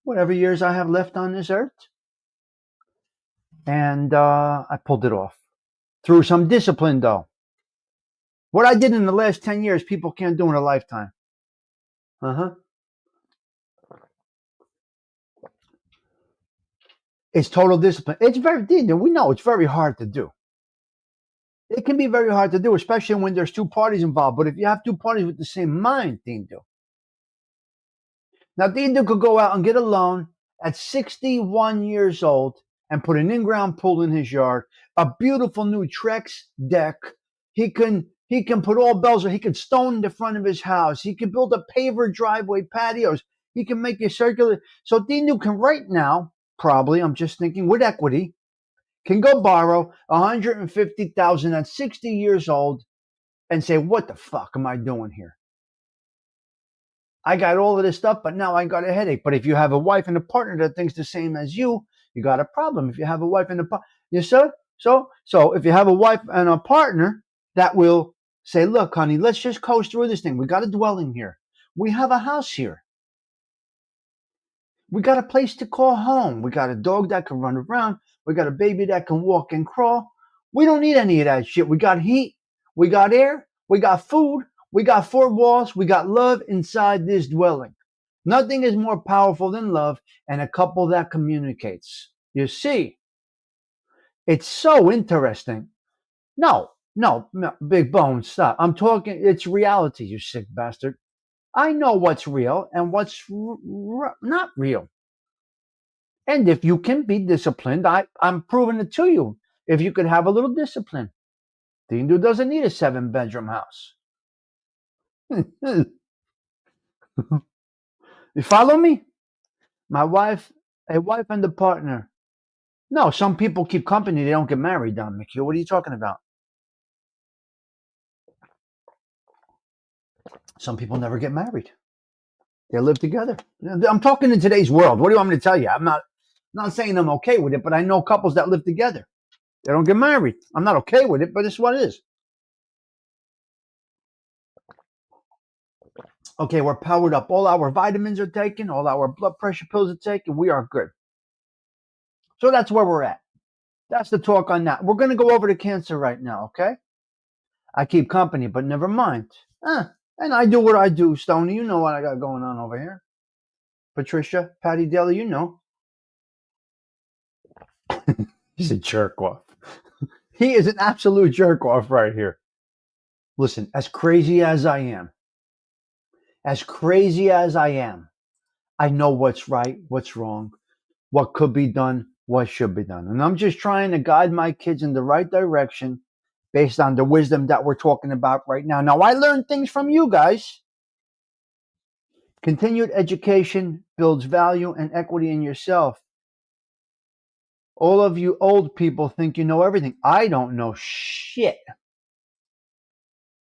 whatever years I have left on this earth. And I pulled it off. Through some discipline, though. What I did in the last 10 years, people can't do in a lifetime. It's total discipline. It's very, we know it's very hard to do. It can be very hard to do, especially when there's two parties involved. But if you have two parties with the same mind, Dindu. Now, Dindu could go out and get a loan at 61 years old and put an in-ground pool in his yard, a beautiful new Trex deck. He can put all bells. He can stone the front of his house. He can build a paver driveway patios. He can make a circular. So Dindu can right now, probably, I'm just thinking, with equity, can go borrow $150,000 at 60 years old and say, what the fuck am I doing here? I got all of this stuff, but now I got a headache. But if you have a wife and a partner that thinks the same as you got a problem. If you have a wife and a partner, yes, sir. So if you have a wife and a partner that will say, look, honey, let's just coast through this thing. We got a dwelling here. We have a house here. We got a place to call home. We got a dog that can run around. We got a baby that can walk and crawl. We don't need any of that shit. We got heat. We got air. We got food. We got four walls. We got love inside this dwelling. Nothing is more powerful than love and a couple that communicates. You see, it's so interesting. No, Big Bone, stop. I'm talking, it's reality, you sick bastard. I know what's real and what's not real. And if you can be disciplined, I'm proving it to you. If you could have a little discipline, the Hindu doesn't need a 7-bedroom house. You follow me? A wife and a partner. No, some people keep company. They don't get married, Don McHugh. What are you talking about? Some people never get married. They live together. I'm talking in today's world. What do you want me to tell you? I'm not saying I'm okay with it, but I know couples that live together. They don't get married. I'm not okay with it, but it's what it is. Okay, we're powered up. All our vitamins are taken. All our blood pressure pills are taken. We are good. So that's where we're at. That's the talk on that. We're going to go over to cancer right now, okay? I keep company, but never mind. And I do what I do, Stoney. You know what I got going on over here. Patricia, Patty Daly, you know. He's a jerk off. He is an absolute jerk off right here. Listen, as crazy as I am, I know what's right, what's wrong, what could be done, what should be done. And I'm just trying to guide my kids in the right direction based on the wisdom that we're talking about right now. Now, I learned things from you guys. Continued education builds value and equity in yourself. All of you old people think you know everything. I don't know shit.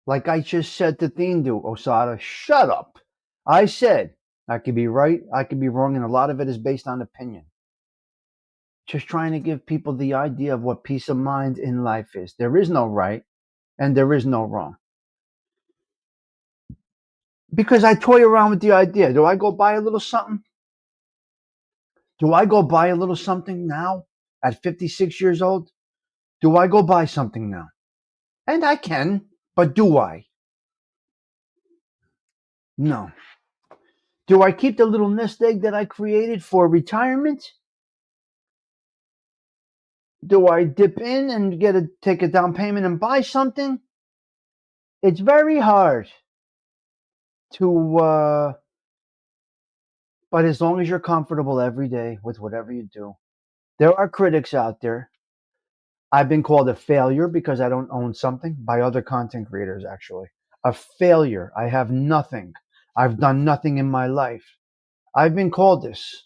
Like I just said to Thindu, Osada, shut up. I said I could be right, I could be wrong, and a lot of it is based on opinion. Just trying to give people the idea of what peace of mind in life is. There is no right and there is no wrong. Because I toy around with the idea. Do I go buy a little something? Do I go buy a little something now at 56 years old? Do I go buy something now? And I can, but do I? No. Do I keep the little nest egg that I created for retirement? Do I dip in and take a down payment and buy something? It's very hard to, but as long as you're comfortable every day with whatever you do. There are critics out there. I've been called a failure because I don't own something by other content creators, actually. A failure. I have nothing. I've done nothing in my life. I've been called this.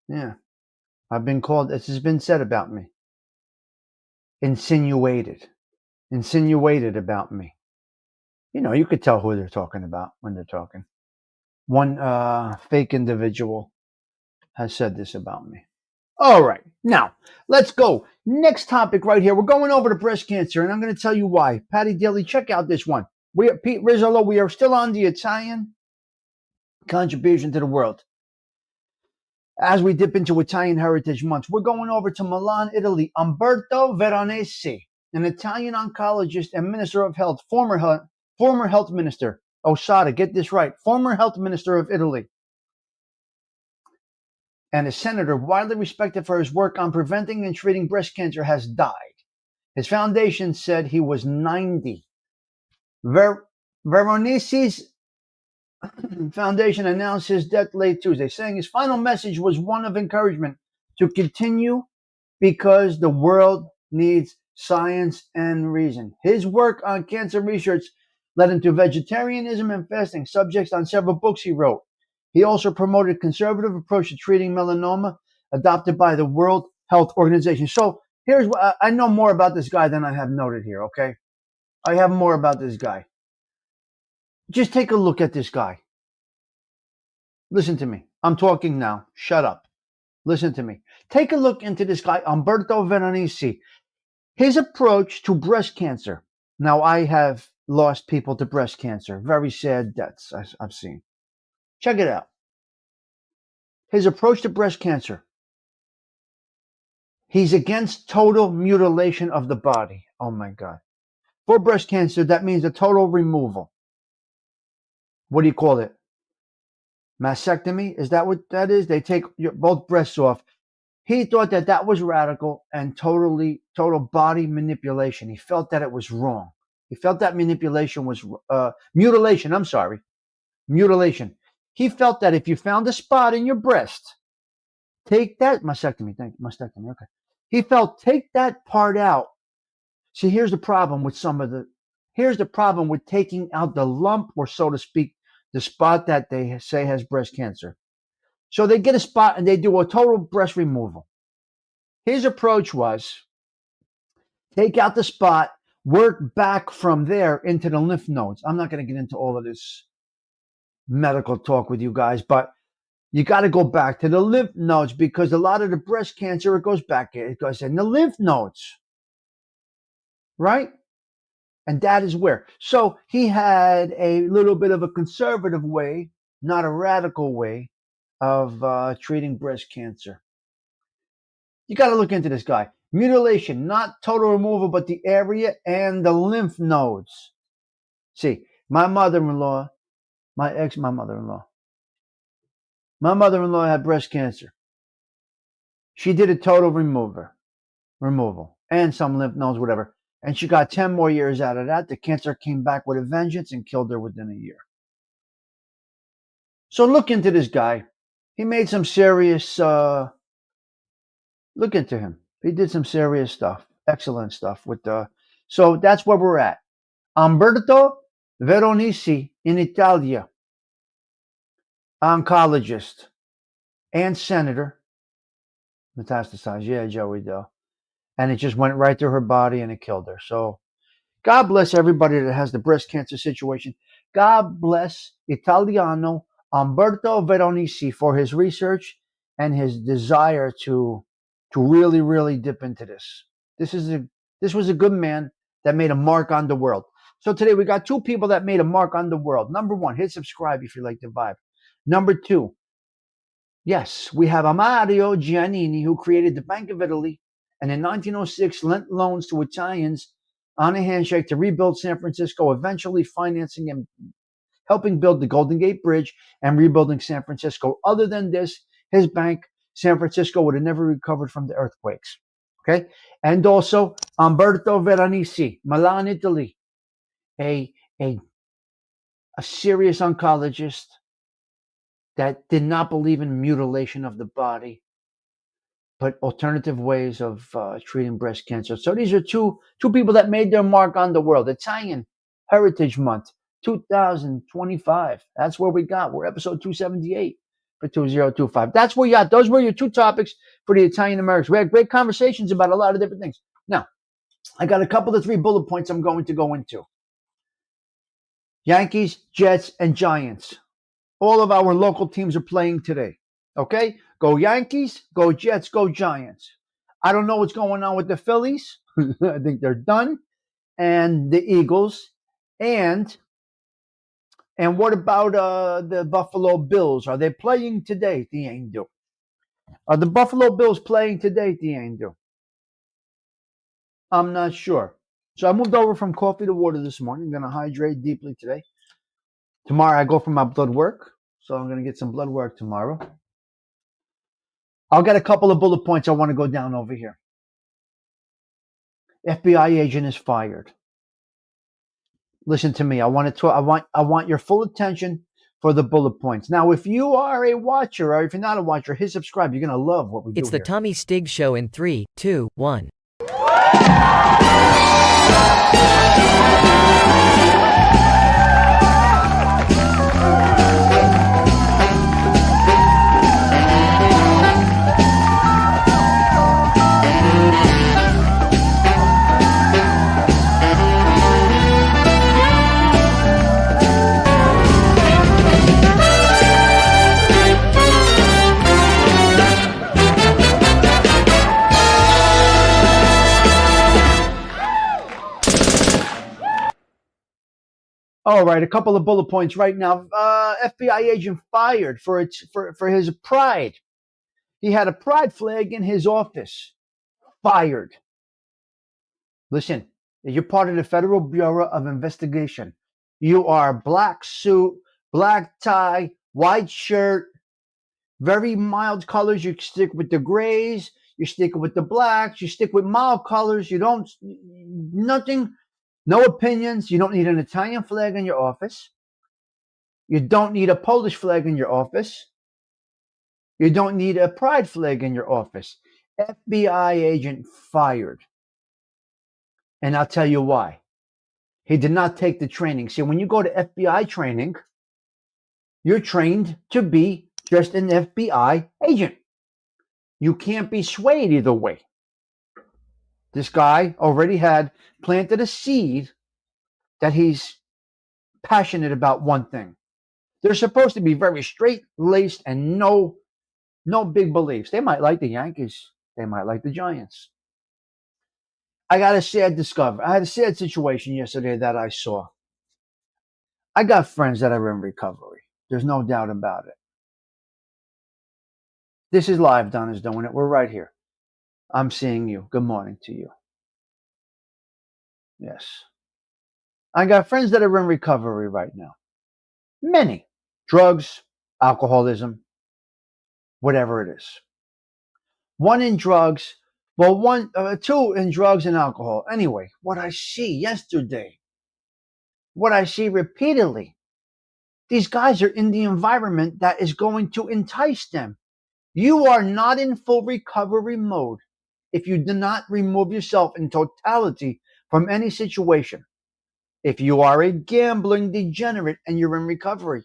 Yeah. I've been called, this has been said about me. Insinuated about me. You know, you could tell who they're talking about when they're talking. One fake individual has said this about me. All right, now let's go. Next topic right here. We're going over to breast cancer, and I'm going to tell you why. Patty Daly, check out this one. We are Pete Rizzolo. We are still on the Italian contribution to the world. As we dip into Italian Heritage Month, we're going over to Milan, Italy. Umberto Veronesi, an Italian oncologist and minister of health, former health minister. Osada, get this right. Former health minister of Italy. And a senator widely respected for his work on preventing and treating breast cancer has died. His foundation said he was 90. Veronesi's foundation announced his death late Tuesday, saying his final message was one of encouragement to continue because the world needs science and reason. His work on cancer research led him to vegetarianism and fasting, subjects on several books he wrote. He also promoted a conservative approach to treating melanoma adopted by the World Health Organization. So here's what I know more about this guy than I have noted here, okay? I have more about this guy. Just take a look at this guy. Listen to me. I'm talking now. Shut up. Listen to me. Take a look into this guy, Umberto Veronesi. His approach to breast cancer. Now, I have lost people to breast cancer. Very sad deaths I've seen. Check it out. His approach to breast cancer. He's against total mutilation of the body. Oh my God. For breast cancer, that means a total removal. What do you call it? Mastectomy? Is that what that is? They take both breasts off. He thought that was radical and total body manipulation. He felt that it was wrong. He felt that manipulation was mutilation. I'm sorry. Mutilation. He felt that if you found a spot in your breast, take that mastectomy. Mastectomy. Okay. He felt take that part out. See, here's the problem with here's the problem with taking out the lump, or so to speak, the spot that they say has breast cancer. So they get a spot and they do a total breast removal. His approach was take out the spot, work back from there into the lymph nodes. I'm not going to get into all of this medical talk with you guys, but you got to go back to the lymph nodes because a lot of the breast cancer, it goes in the lymph nodes, right? And that is where. So he had a little bit of a conservative way, not a radical way, of treating breast cancer. You got to look into this guy. Mutilation, not total removal, but the area and the lymph nodes. See, my mother-in-law had breast cancer. She did a total removal, and some lymph nodes, whatever. And she got 10 more years out of that. The cancer came back with a vengeance and killed her within a year. So look into this guy. He made some serious, look into him. He did some serious stuff, excellent stuff with So that's where we're at. Umberto Veronesi in Italia, oncologist and senator, metastasized. Yeah, Joey Doe. And it just went right through her body and it killed her. So God bless everybody that has the breast cancer situation. God bless Italiano Umberto Veronesi for his research and his desire to really, really dip into this. This was a good man that made a mark on the world. So today we got two people that made a mark on the world. Number one, hit subscribe if you like the vibe. Number two, yes, we have Mario Giannini, who created the Bank of Italy and in 1906 lent loans to Italians on a handshake to rebuild San Francisco, eventually financing and helping build the Golden Gate Bridge and rebuilding San Francisco. Other than this, his bank, San Francisco, would have never recovered from the earthquakes. Okay? And also, Umberto Veronesi, Milan, Italy, a, a, a serious oncologist that did not believe in mutilation of the body, but alternative ways of treating breast cancer. So these are two people that made their mark on the world. Italian Heritage Month 2025. That's where we got. We're episode 278 for 2025. That's where you got. Those were your two topics for the Italian Americans. We had great conversations about a lot of different things. Now, I got a couple of 3 bullet points I'm going to go into. Yankees, Jets, and Giants. All of our local teams are playing today. Okay? Go Yankees, go Jets, go Giants. I don't know what's going on with the Phillies. I think they're done. And the Eagles. And what about the Buffalo Bills? Are they playing today? Tiendo. Are the Buffalo Bills playing today? Tiendo. I'm not sure. So I moved over from coffee to water this morning. I'm going to hydrate deeply today. Tomorrow I go for my blood work. So I'm going to get some blood work tomorrow. I'll get a couple of bullet points I want to go down over here. FBI agent is fired. Listen to me. I want your full attention for the bullet points. Now, if you are a watcher or if you're not a watcher, hit subscribe. You're going to love what we do It's the here. Tommy Stig Show in 3, 2, 1. All right, a couple of bullet points right now. FBI agent fired for his pride. He had a pride flag in his office. Fired. Listen, you're part of the Federal Bureau of Investigation. You are black suit, black tie, white shirt, very mild colors. You stick with the grays. You stick with the blacks. You stick with mild colors. You don't, nothing. No opinions. You don't need an Italian flag in your office. You don't need a Polish flag in your office. You don't need a pride flag in your office. FBI agent fired. And I'll tell you why. He did not take the training. See, when you go to FBI training, you're trained to be just an FBI agent. You can't be swayed either way. This guy already had planted a seed that he's passionate about one thing. They're supposed to be very straight-laced and no big beliefs. They might like the Yankees. They might like the Giants. I had a sad situation yesterday that I saw. I got friends that are in recovery. There's no doubt about it. This is live. Donna's doing it. We're right here. I'm seeing you. Good morning to you. Yes. I got friends that are in recovery right now. Many. Drugs, alcoholism, whatever it is. One in drugs. Well, two in drugs and alcohol. Anyway, what I see yesterday, what I see repeatedly, these guys are in the environment that is going to entice them. You are not in full recovery mode if you do not remove yourself in totality from any situation. If you are a gambling degenerate and you're in recovery,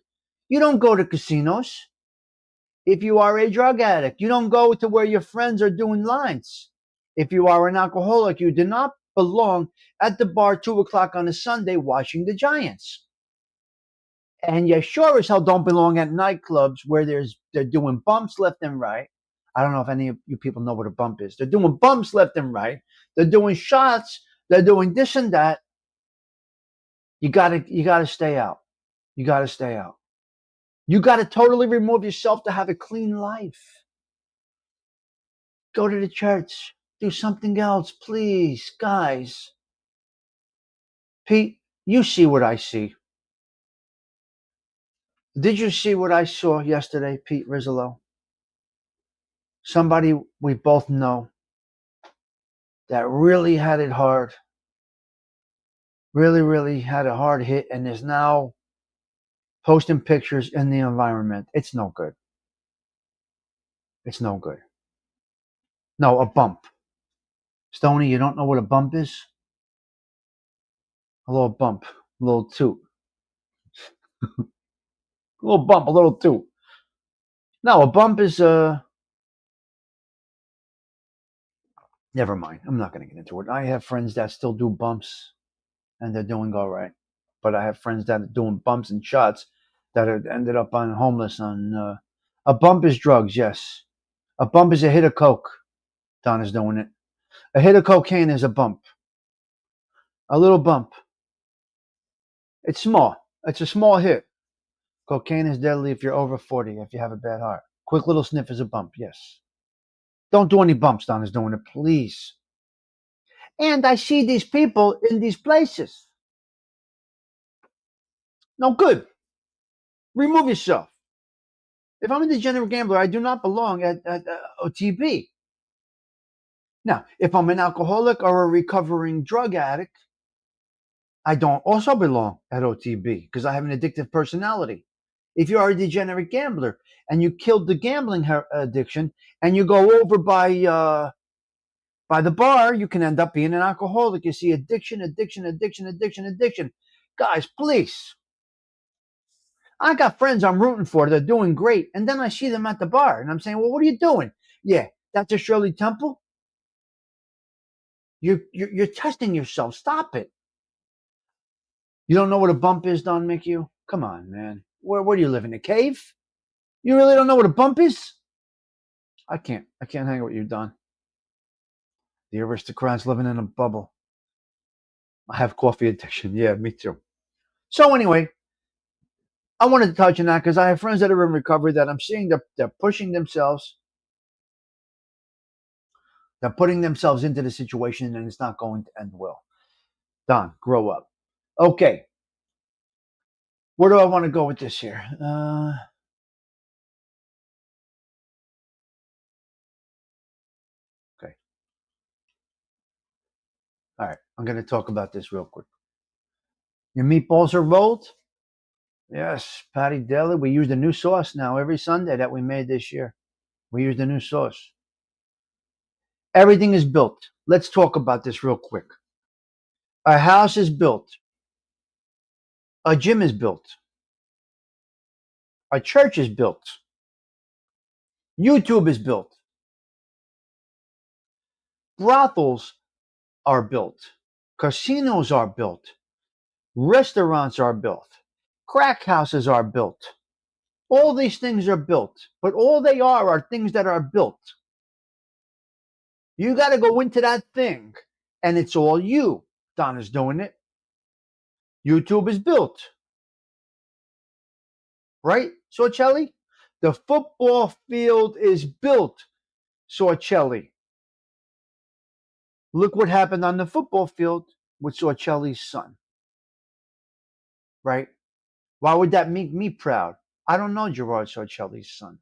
you don't go to casinos. If you are a drug addict, you don't go to where your friends are doing lines. If you are an alcoholic, you do not belong at the bar 2 o'clock on a Sunday watching the Giants. And you sure as hell don't belong at nightclubs where they're doing bumps left and right. I don't know if any of you people know what a bump is. They're doing bumps left and right. They're doing shots. They're doing this and that. You gotta stay out. You gotta stay out. You gotta totally remove yourself to have a clean life. Go to the church. Do something else, please, guys. Pete, you see what I see. Did you see what I saw yesterday, Pete Rizzolo? Somebody we both know that really had it hard, really, really had a hard hit, and is now posting pictures in the environment. It's no good. It's no good. No, a bump. Stoney, you don't know what a bump is? A little bump, a little toot. A little bump, a little toot. No, a bump is never mind. I'm not going to get into it. I have friends that still do bumps, and they're doing all right. But I have friends that are doing bumps and shots that have ended up on homeless. On a bump is drugs, yes. A bump is a hit of coke. Don is doing it. A hit of cocaine is a bump. A little bump. It's small. It's a small hit. Cocaine is deadly if you're over 40, if you have a bad heart. Quick little sniff is a bump, yes. Don't do any bumps, Don is doing it, please. And I see these people in these places. No good. Remove yourself. If I'm a degenerate gambler, I do not belong at OTB. Now, if I'm an alcoholic or a recovering drug addict, I don't also belong at OTB because I have an addictive personality. If you are a degenerate gambler and you killed the gambling addiction and you go over by the bar, you can end up being an alcoholic. You see addiction. Guys, please. I got friends I'm rooting for. They're doing great. And then I see them at the bar and I'm saying, well, what are you doing? Yeah, that's a Shirley Temple. You're testing yourself. Stop it. You don't know what a bump is, Don McHugh? Come on, man. Where do you live, in a cave? You really don't know what a bump is? I can't hang with you, Don. The aristocrats living in a bubble. I have coffee addiction. Yeah, me too. So anyway, I wanted to touch on that because I have friends that are in recovery that I'm seeing they're pushing themselves. They're putting themselves into the situation and it's not going to end well. Don, grow up. Okay. Where do I want to go with this here? Okay. All right. I'm going to talk about this real quick. Your meatballs are rolled? Yes, Patty Deli. We use the new sauce now every Sunday that we made this year. We use the new sauce. Everything is built. Let's talk about this real quick. A house is built. A gym is built. A church is built. YouTube is built. Brothels are built. Casinos are built. Restaurants are built. Crack houses are built. All these things are built, but all they are things that are built. You got to go into that thing, and it's all you. Donna's doing it. YouTube is built. Right, Sorcelli? The football field is built, Sorcelli. Look what happened on the football field with Sorcelli's son. Right? Why would that make me proud? I don't know Gerard Sorcelli's son.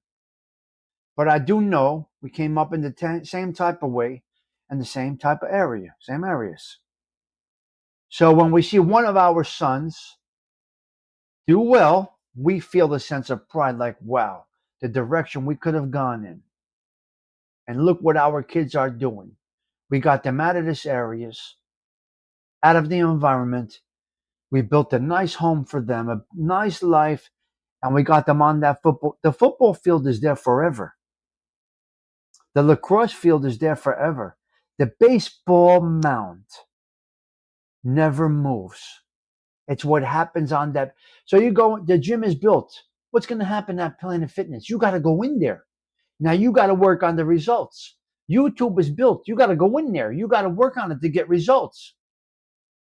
But I do know we came up in the same type of way and the same type of area, same areas. So when we see one of our sons do well, we feel a sense of pride like, wow, the direction we could have gone in. And look what our kids are doing. We got them out of these areas, out of the environment. We built a nice home for them, a nice life, and we got them on that football. The football field is there forever. The lacrosse field is there forever. The baseball mound never moves. It's what happens on that. So you go, the gym is built. What's going to happen at Planet Fitness? You got to go in there. Now you got to work on the results. YouTube is built. You got to go in there. You got to work on it to get results.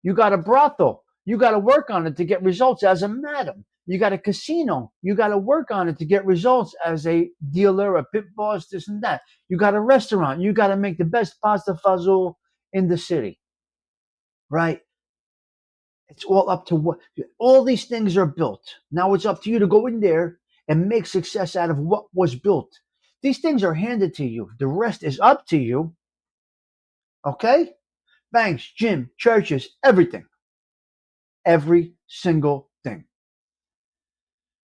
You got a brothel. You got to work on it to get results as a madam. You got a casino. You got to work on it to get results as a dealer, a pit boss, this and that. You got a restaurant. You got to make the best pasta fazool in the city, right? It's all up to what all these things are built. Now it's up to you to go in there and make success out of what was built. These things are handed to you. The rest is up to you. Okay? Banks, gym, churches, everything. Every single thing.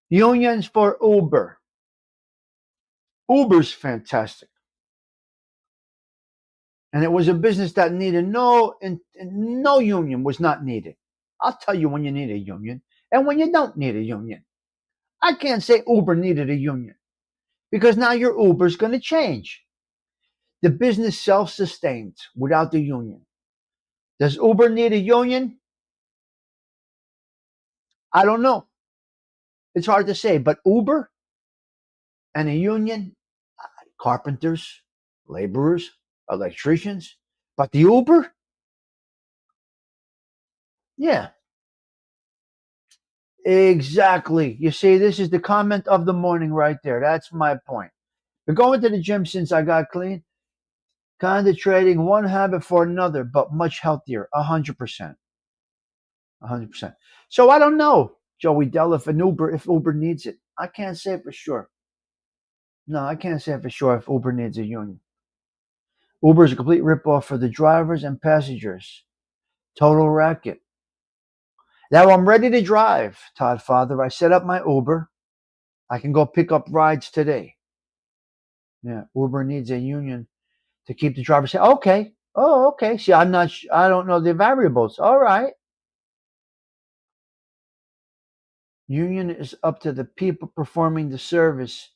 Unions for Uber. Uber's fantastic. And it was a business that needed no union was not needed. I'll tell you when you need a union and when you don't need a union. I can't say Uber needed a union because now your Uber's going to change. The business self-sustained without the union. Does Uber need a union? I don't know. It's hard to say, but Uber and a union, carpenters, laborers, electricians, but the Uber? Yeah, exactly. You see, this is the comment of the morning right there. That's my point. Been going to the gym since I got clean, kind of trading one habit for another, but much healthier, 100%. 100%. So I don't know, Joey Dell, if Uber needs it. I can't say for sure. No, I can't say for sure if Uber needs a union. Uber is a complete ripoff for the drivers and passengers. Total racket. Now I'm ready to drive, Todd Father. I set up my Uber. I can go pick up rides today. Yeah, Uber needs a union to keep the drivers safe. Okay. Oh, okay. See, I don't know the variables. All right. Union is up to the people performing the service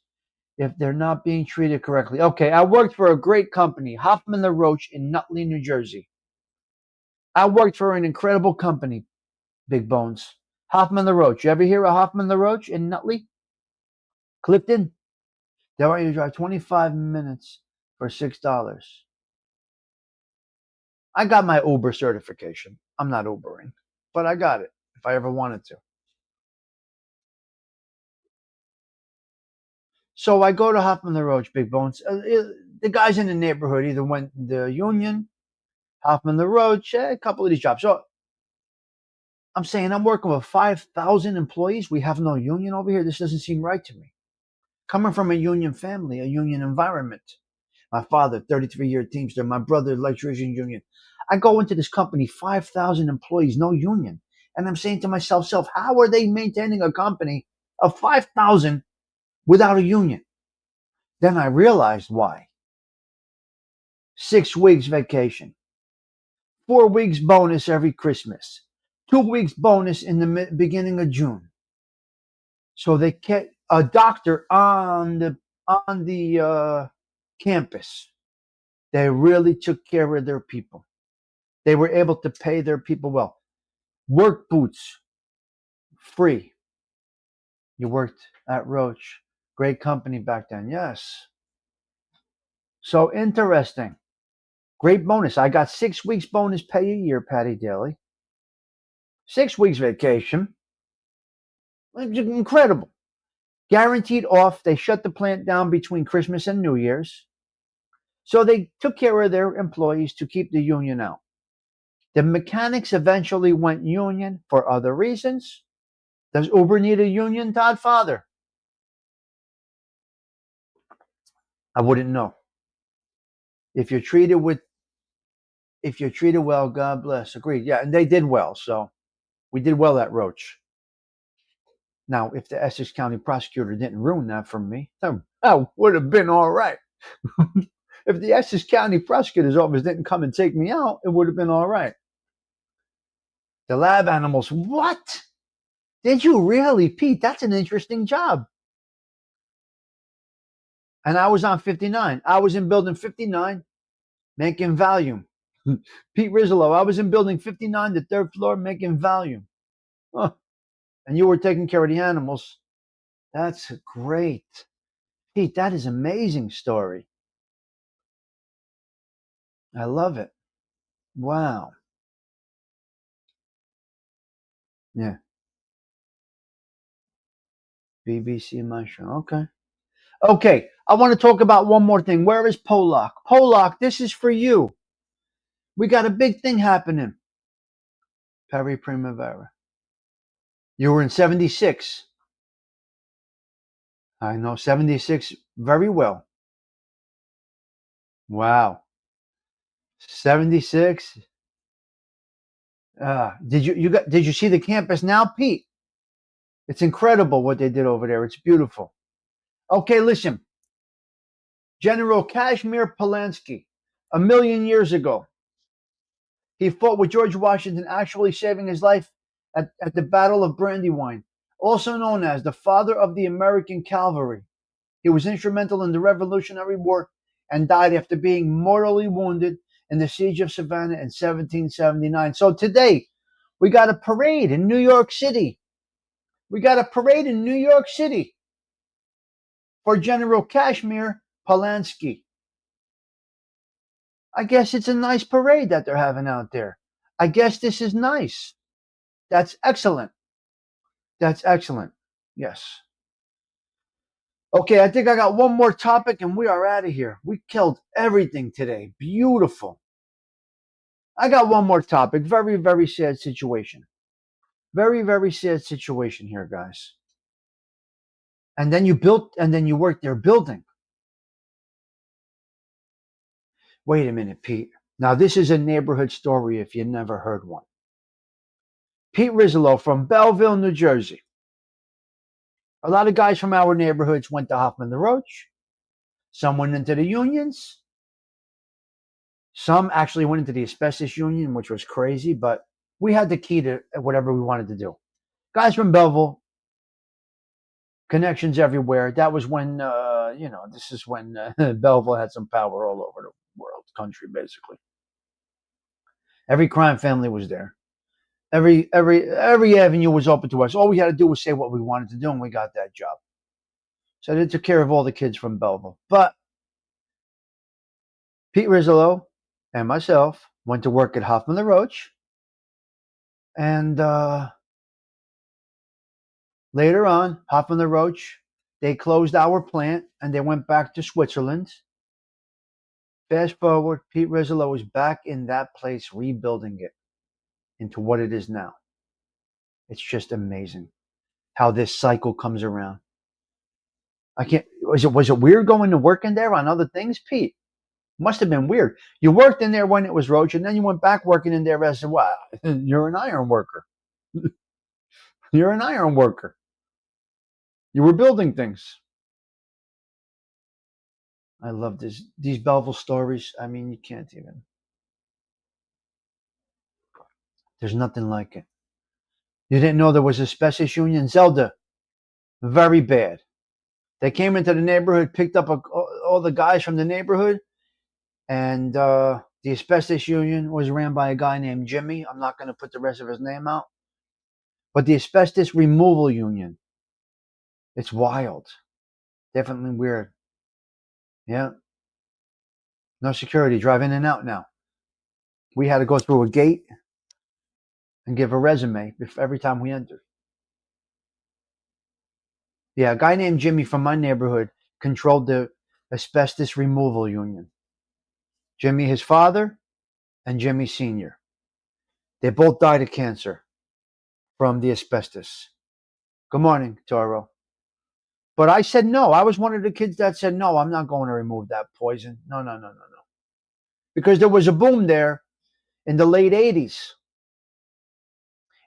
if they're not being treated correctly. Okay, I worked for a great company, Hoffman LaRoche in Nutley, New Jersey. I worked for an incredible company, Big Bones. Hoffman LaRoche. You ever hear of Hoffman LaRoche in Nutley? Clifton? They want you to drive 25 minutes for $6. I got my Uber certification. I'm not Ubering, but I got it if I ever wanted to. So I go to Hoffman LaRoche, Big Bones. The guys in the neighborhood either went the Union, Hoffman LaRoche, a couple of these jobs. So I'm saying I'm working with 5,000 employees. We have no union over here. This doesn't seem right to me. Coming from a union family, a union environment. My father, 33-year Teamster. My brother, electrician union. I go into this company, 5,000 employees, no union. And I'm saying to myself, how are they maintaining a company of 5,000 without a union? Then I realized why. 6 weeks vacation. 4 weeks bonus every Christmas. 2 weeks bonus in the beginning of June. So they kept a doctor on the campus. They really took care of their people. They were able to pay their people well. Work boots, free. You worked at Roche. Great company back then, yes. So interesting. Great bonus. I got 6 weeks bonus pay a year, Patty Daly. 6 weeks vacation. Incredible. Guaranteed off. They shut the plant down between Christmas and New Year's. So they took care of their employees to keep the union out. The mechanics eventually went union for other reasons. Does Uber need a union, Todd Father? I wouldn't know. If you're treated well, God bless. Agreed. Yeah, and they did well. So we did well at Roche. Now, if the Essex County prosecutor didn't ruin that for me, that would have been all right. If the Essex County prosecutor's office didn't come and take me out, it would have been all right. The lab animals. What? Did you really, Pete? That's an interesting job. And I was on 59. I was in building 59 making volume. Pete Rizzolo, I was in building 59, the third floor, making volume. Oh, and you were taking care of the animals. That's great. Pete, that is an amazing story. I love it. Wow. Yeah. BBC mushroom. Okay. Okay. I want to talk about one more thing. Where is Polak? Polak, this is for you. We got a big thing happening. Perry Primavera. You were in 76. I know 76 very well. Wow. 76. Did you see the campus now, Pete? It's incredible what they did over there. It's beautiful. Okay, listen. General Kazimierz Polansky, 1,000,000 years ago, he fought with George Washington, actually saving his life at the Battle of Brandywine, also known as the father of the American cavalry. He was instrumental in the Revolutionary War and died after being mortally wounded in the Siege of Savannah in 1779. So today, we got a parade in New York City. We got a parade in New York City for General Kazimierz Polansky. I guess it's a nice parade that they're having out there. I guess this is nice. That's excellent. That's excellent. Yes. Okay, I think I got one more topic and we are out of here. We killed everything today. Beautiful. I got one more topic. Very, very sad situation. Very, very sad situation here, guys. And then you worked there building. Wait a minute, Pete. Now, this is a neighborhood story if you never heard one. Pete Rizzolo from Belleville, New Jersey. A lot of guys from our neighborhoods went to Hoffman the Roach. Some went into the unions. Some actually went into the asbestos union, which was crazy, but we had the key to whatever we wanted to do. Guys from Belleville, connections everywhere. That was when, this is when Belleville had some power all over the world, country, basically. Every crime family was there. Every avenue was open to us. All we had to do was say what we wanted to do, and we got that job. So they took care of all the kids from Belleville. But Pete Rizzolo and myself went to work at Hoffman the Roach. And later on, Hoffman the Roach, they closed our plant and they went back to Switzerland. Fast forward, Pete Rizzolo was back in that place, rebuilding it into what it is now. It's just amazing how this cycle comes around. Was it weird going to work in there on other things, Pete? Must have been weird. You worked in there when it was Roach, and then you went back working in there as well. You're an iron worker. You're an iron worker. You were building things. I love these Belleville stories. I mean, you can't even. There's nothing like it. You didn't know there was a asbestos union? Zelda, very bad. They came into the neighborhood, picked up all the guys from the neighborhood, and the asbestos union was ran by a guy named Jimmy. I'm not going to put the rest of his name out. But the asbestos removal union, it's wild. Definitely weird. Yeah. No security. Drive in and out now. We had to go through a gate and give a resume every time we entered. Yeah, a guy named Jimmy from my neighborhood controlled the asbestos removal union. Jimmy, his father, and Jimmy Sr. They both died of cancer from the asbestos. Good morning, Toro. But I said no. I was one of the kids that said, no, I'm not going to remove that poison. No. Because there was a boom there in the late 80s.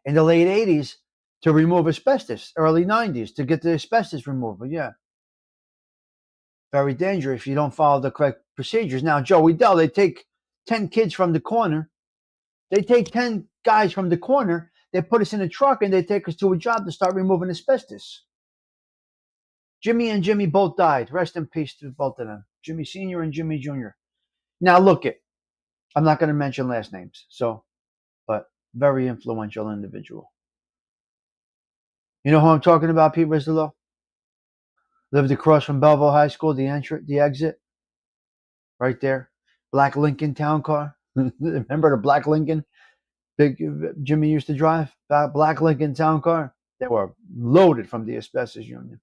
In the late 80s to remove asbestos. Early 90s to get the asbestos removal. Yeah. Very dangerous if you don't follow the correct procedures. Now, Joey Dell, they take 10 kids from the corner. They take 10 guys from the corner. They put us in a truck and they take us to a job to start removing asbestos. Jimmy and Jimmy both died. Rest in peace to both of them. Jimmy Sr. and Jimmy Jr. Now look it. I'm not going to mention last names. But very influential individual. You know who I'm talking about, Pete Rizzo? Lived across from Belleville High School, the exit, right there. Black Lincoln town car. Remember the black Lincoln? Big Jimmy used to drive. Black Lincoln town car. They were loaded from the asbestos union.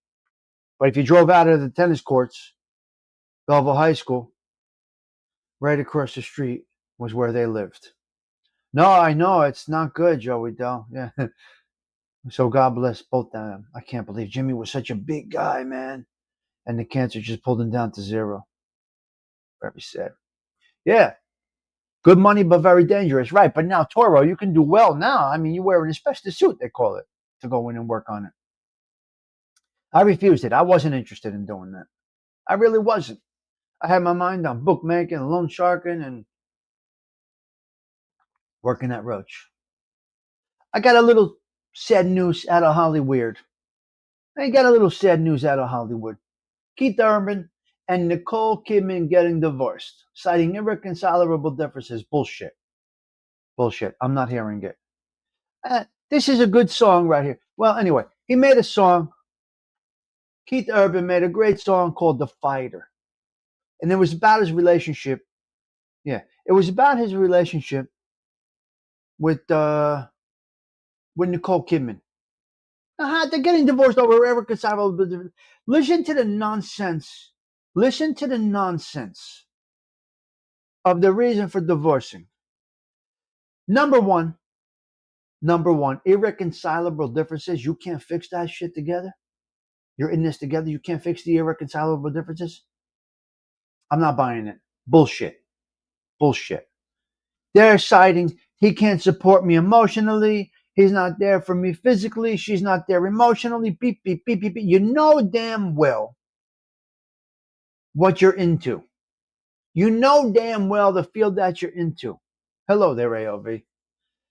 But if you drove out of the tennis courts, Belleville High School, right across the street was where they lived. No, I know it's not good, Joey Dell. Yeah. So God bless both of them. I can't believe Jimmy was such a big guy, man. And the cancer just pulled him down to zero. Very sad. Yeah. Good money, but very dangerous. Right. But now, Toro, you can do well now. I mean, you wear an asbestos suit, they call it, to go in and work on it. I refused it. I wasn't interested in doing that. I really wasn't. I had my mind on bookmaking, loan sharking, and working at Roach. I got a little sad news out of Hollywood. Keith Urban and Nicole Kidman getting divorced, citing irreconcilable differences. Bullshit. I'm not hearing it. This is a good song right here. Well, anyway, he made a song. Keith Urban made a great song called The Fighter. And it was about his relationship. Yeah, it was about his relationship with Nicole Kidman. They're getting divorced over irreconcilable differences. Listen to the nonsense. Listen to the nonsense of the reason for divorcing. Number one, irreconcilable differences. You can't fix that shit together. You're in this together. You can't fix the irreconcilable differences. I'm not buying it. Bullshit. They're citing he can't support me emotionally. He's not there for me physically. She's not there emotionally. Beep, beep, beep, beep, beep. You know damn well what you're into. You know damn well the field that you're into. Hello there, AOV.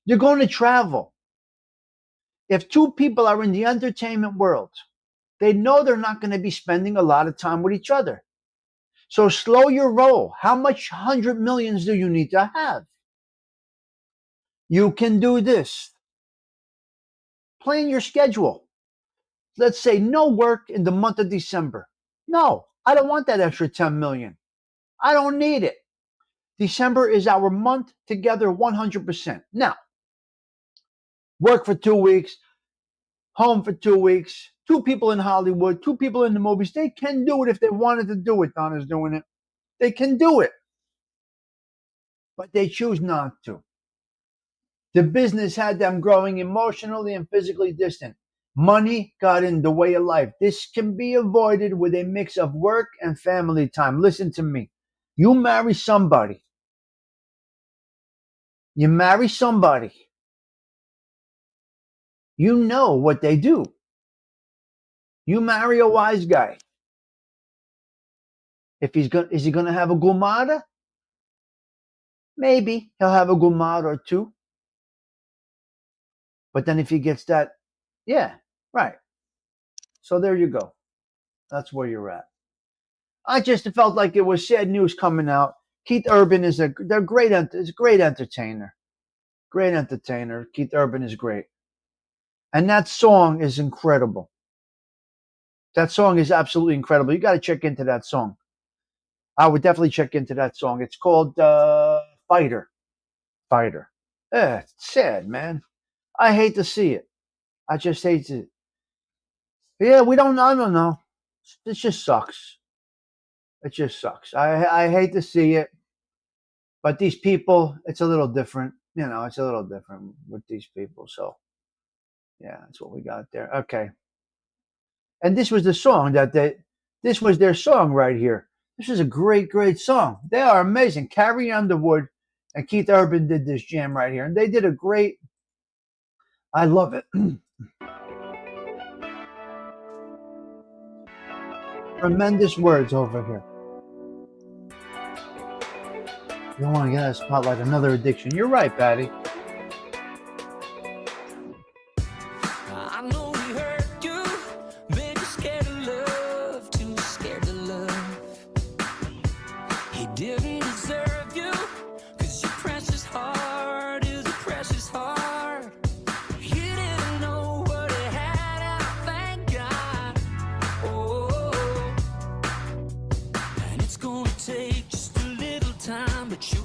You're going to travel. If two people are in the entertainment world, they know they're not going to be spending a lot of time with each other. So slow your roll. How much 100 millions do you need to have? You can do this. Plan your schedule. Let's say no work in the month of December. No, I don't want that extra 10 million. I don't need it. December is our month together 100%. Now, work for 2 weeks, home for 2 weeks, 2 people in Hollywood, 2 people in the movies. They can do it if they wanted to do it. Donna's doing it. They can do it. But they choose not to. The business had them growing emotionally and physically distant. Money got in the way of life. This can be avoided with a mix of work and family time. Listen to me. You marry somebody. You know what they do. You marry a wise guy. Is he going to have a gumada? Maybe he'll have a gumada or two. But then if he gets that, yeah, right. So there you go. That's where you're at. I just felt like it was sad news coming out. Keith Urban is a great entertainer. Great entertainer. Keith Urban is great. And that song is incredible. That song is absolutely incredible. You got to check into that song. I would definitely check into that song. It's called Fighter. It's sad, man. I hate to see it. I just hate to. Yeah, I don't know. It just sucks. I hate to see it. But these people, it's a little different. It's a little different with these people. So, yeah, that's what we got there. Okay. And this was the song this was their song right here. This is a great, great song. They are amazing. Carrie Underwood and Keith Urban did this jam right here. And they did a great, I love it. Tremendous words over here. You don't want to get out of the spotlight, another addiction. You're right, Patty.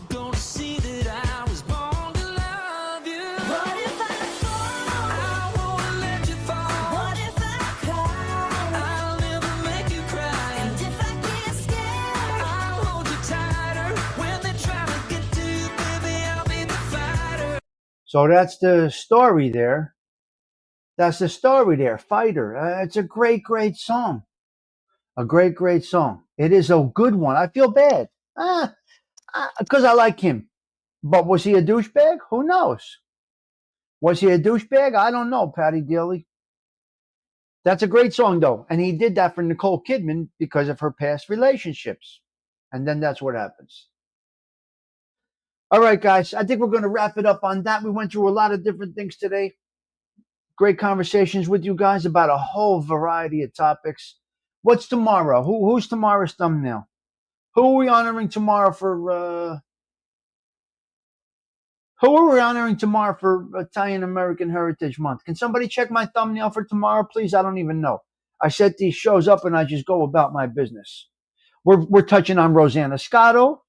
gonna see that I was born to love you. What if I fall? I won't let you fall. What if I cry? I'll never make you cry. And if I get scared, I'll hold you tighter. When they try to get to you, baby, I'll be the fighter. So that's the story there. That's the story there, Fighter. It's a great, great song. A great, great song. It is a good one. I feel bad. Because I like him. But was he a douchebag? Who knows? Was he a douchebag? I don't know, Patty Daly. That's a great song, though. And he did that for Nicole Kidman because of her past relationships. And then that's what happens. All right, guys. I think we're going to wrap it up on that. We went through a lot of different things today. Great conversations with you guys about a whole variety of topics. What's tomorrow? Who's tomorrow's thumbnail? Who are we honoring tomorrow for Italian American Heritage Month? Can somebody check my thumbnail for tomorrow, please? I don't even know. I set these shows up and I just go about my business. We're touching on Rosanna Scotto.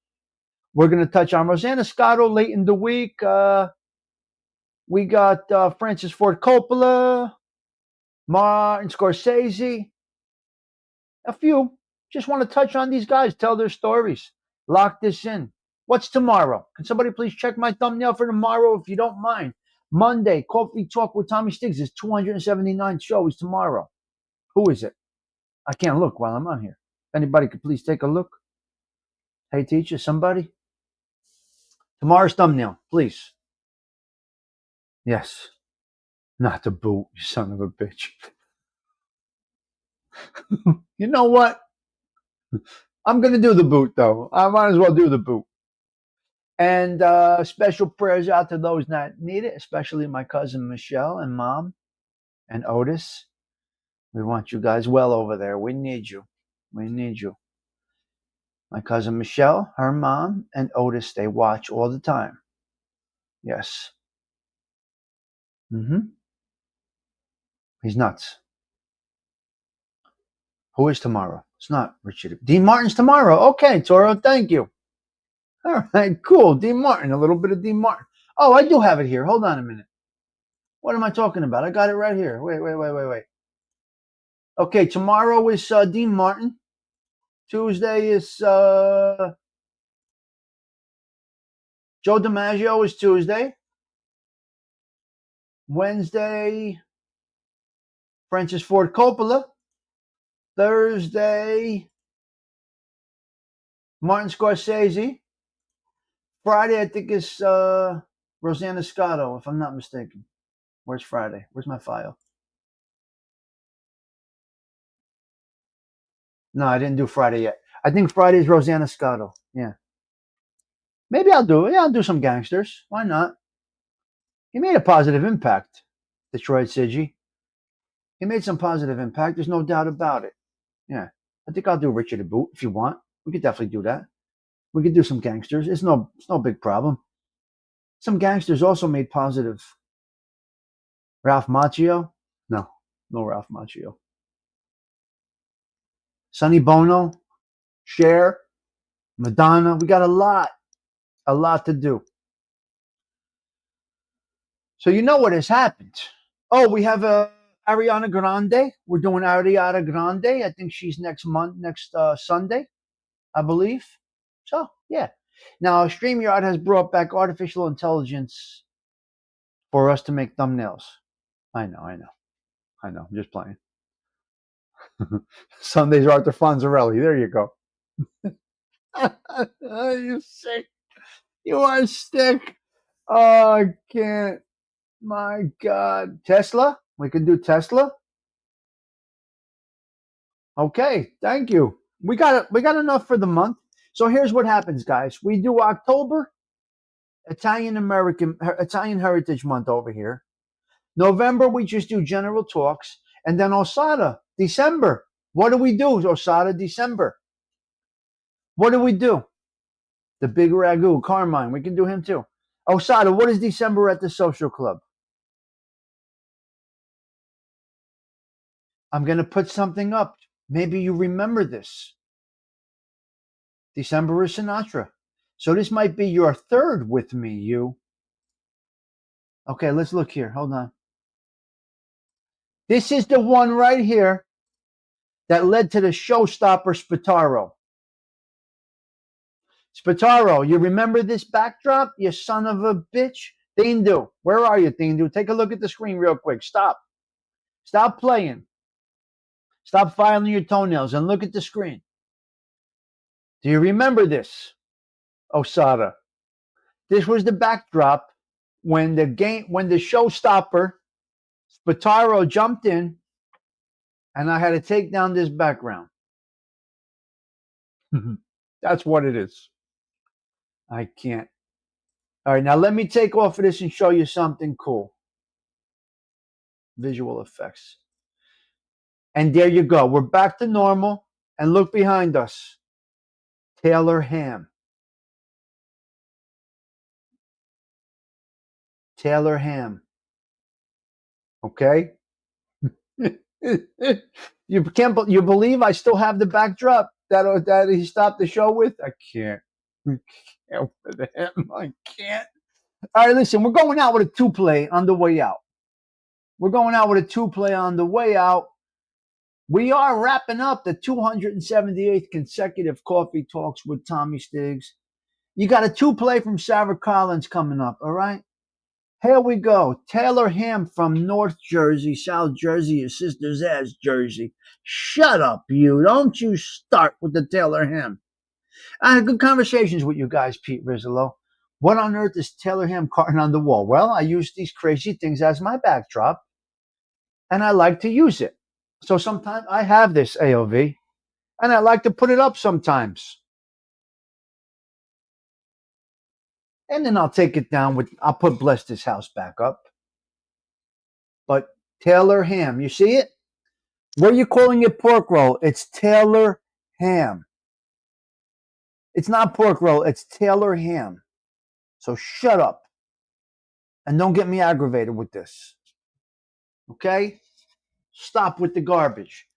We're going to touch on Rosanna Scotto late in the week. We got Francis Ford Coppola, Martin Scorsese. A few. Just want to touch on these guys, tell their stories. Lock this in. What's tomorrow? Can somebody please check my thumbnail for tomorrow if you don't mind? Monday, Coffee Talk with Tommy Stiggs. His 279th show is tomorrow. Who is it? I can't look while I'm on here. Anybody could please take a look. Hey, teacher, somebody? Tomorrow's thumbnail, please. Yes. Not the boot, you son of a bitch. You know what? I'm going to do the boot, though. I might as well do the boot. And special prayers out to those that need it, especially my cousin Michelle and mom and Otis. We want you guys well over there. We need you. We need you. My cousin Michelle, her mom, and Otis, they watch all the time. Yes. He's nuts. Who is tomorrow? It's not Richard. Dean Martin's tomorrow. Okay, Toro, thank you. All right, cool. Dean Martin, a little bit of Dean Martin. Oh, I do have it here. Hold on a minute. What am I talking about? I got it right here. Wait. Okay, tomorrow is Dean Martin. Tuesday is Joe DiMaggio is Tuesday. Wednesday, Francis Ford Coppola. Thursday, Martin Scorsese. Friday, I think, is Rosanna Scotto, if I'm not mistaken. Where's Friday? Where's my file? No, I didn't do Friday yet. I think Friday is Rosanna Scotto. Yeah. Maybe I'll do it. Yeah, I'll do some gangsters. Why not? He made a positive impact, Detroit Siggy. He made some positive impact. There's no doubt about it. Yeah. I think I'll do Richard the Boot if you want. We could definitely do that. We could do some gangsters. It's no big problem. Some gangsters also made positive. Ralph Macchio? No Ralph Macchio. Sonny Bono, Cher, Madonna. We got a lot to do. So you know what has happened. Oh, we have Ariana Grande. We're doing Ariana Grande. I think she's next Sunday, I believe. So, yeah. Now, StreamYard has brought back artificial intelligence for us to make thumbnails. I know. I'm just playing. Sundays Arthur Fonzarelli. There you go. You sick. You are sick. Oh, I can't. My God. Tesla? We can do Tesla? Okay, thank you. We got enough for the month. So here's what happens, guys. We do October, Italian Heritage Month over here. November, we just do general talks. And then Osada, December. What do we do, Osada, December? What do we do? The Big Ragu, Carmine. We can do him too. Osada, what is December at the Social Club? I'm going to put something up. Maybe you remember this. December is Sinatra. So this might be your third with me, you. Okay, let's look here. Hold on. This is the one right here that led to the showstopper Spataro. Spataro, you remember this backdrop? You son of a bitch. Tindu, where are you, Tindu? Take a look at the screen real quick. Stop. Stop playing. Stop filing your toenails and look at the screen. Do you remember this, Osada? This was the backdrop when the showstopper Spataro jumped in, and I had to take down this background. That's what it is. I can't. All right, now let me take off of this and show you something cool. Visual effects. And there you go. We're back to normal. And look behind us. Taylor Ham. Taylor Ham. Okay? You believe I still have the backdrop that he stopped the show with? I can't. I can't with him. I can't. All right, listen, we're going out with a 2-play on the way out. We're going out with a 2-play on the way out. We are wrapping up the 278th consecutive Coffee Talks with Tommy Stiggs. You got a 2-play from Sarah Collins coming up, all right? Here we go. Taylor Ham from North Jersey, South Jersey, your sister's ass Jersey. Shut up, you. Don't you start with the Taylor Ham. I had good conversations with you guys, Pete Rizzolo. What on earth is Taylor Ham carting on the wall? Well, I use these crazy things as my backdrop, and I like to use it. So sometimes I have this AOV, and I like to put it up sometimes. And then I'll take it down I'll put Bless This House back up. But Taylor Ham, you see it? What are you calling it pork roll? It's Taylor Ham. It's not pork roll, it's Taylor Ham. So shut up. And don't get me aggravated with this. Okay? Stop with the garbage.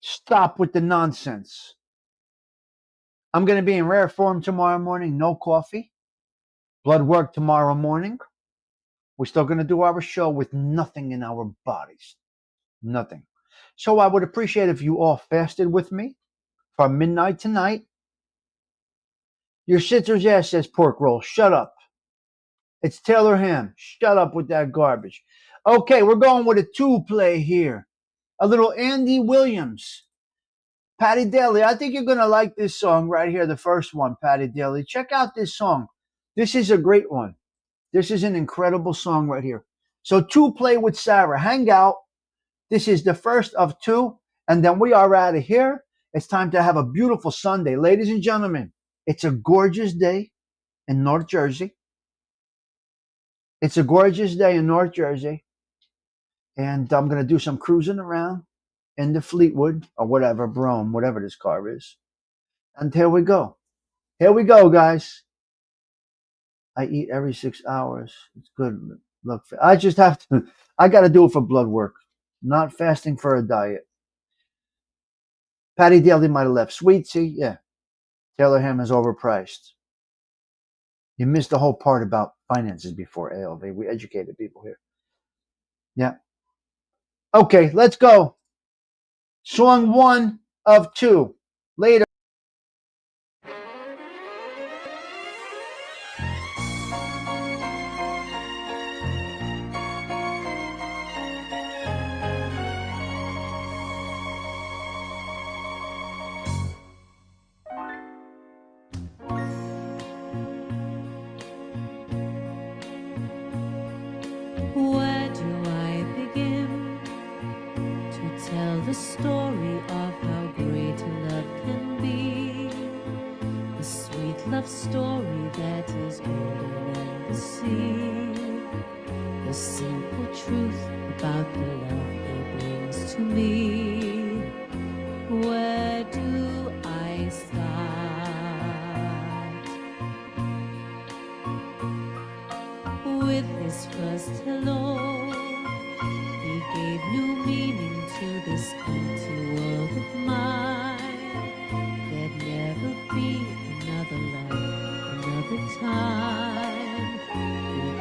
Stop with the nonsense. I'm going to be in rare form tomorrow morning. No coffee. Blood work tomorrow morning. We're still going to do our show with nothing in our bodies. Nothing. So I would appreciate if you all fasted with me from midnight tonight. Your sister's ass says pork roll. Shut up. It's Taylor Ham. Shut up with that garbage. Okay, we're going with a 2-play here. A little Andy Williams. Patty Daly. I think you're going to like this song right here, the first one, Patty Daly. Check out this song. This is a great one. This is an incredible song right here. So 2-play with Sarah. Hang out. This is the first of 2, and then we are out of here. It's time to have a beautiful Sunday. Ladies and gentlemen, it's a gorgeous day in North Jersey. It's a gorgeous day in North Jersey. And I'm going to do some cruising around in the Fleetwood or whatever, Brougham, whatever this car is. And here we go. Here we go, guys. I eat every 6 hours. It's good. Look, I just have to, I got to do it for blood work. Not fasting for a diet. Patty Daly might have left. Sweet tea, yeah. Taylor Ham is overpriced. You missed the whole part about finances before, ALV. We educated people here. Yeah. Okay, let's go. Song 1 of 2. Later. Where do I begin to tell the story of how great love can be? The sweet love story that is older than the sea. The simple truth about the love it brings to me. Where do I start? With his first hello, he gave new meaning to this empty world of mine. There'd never be another love the time he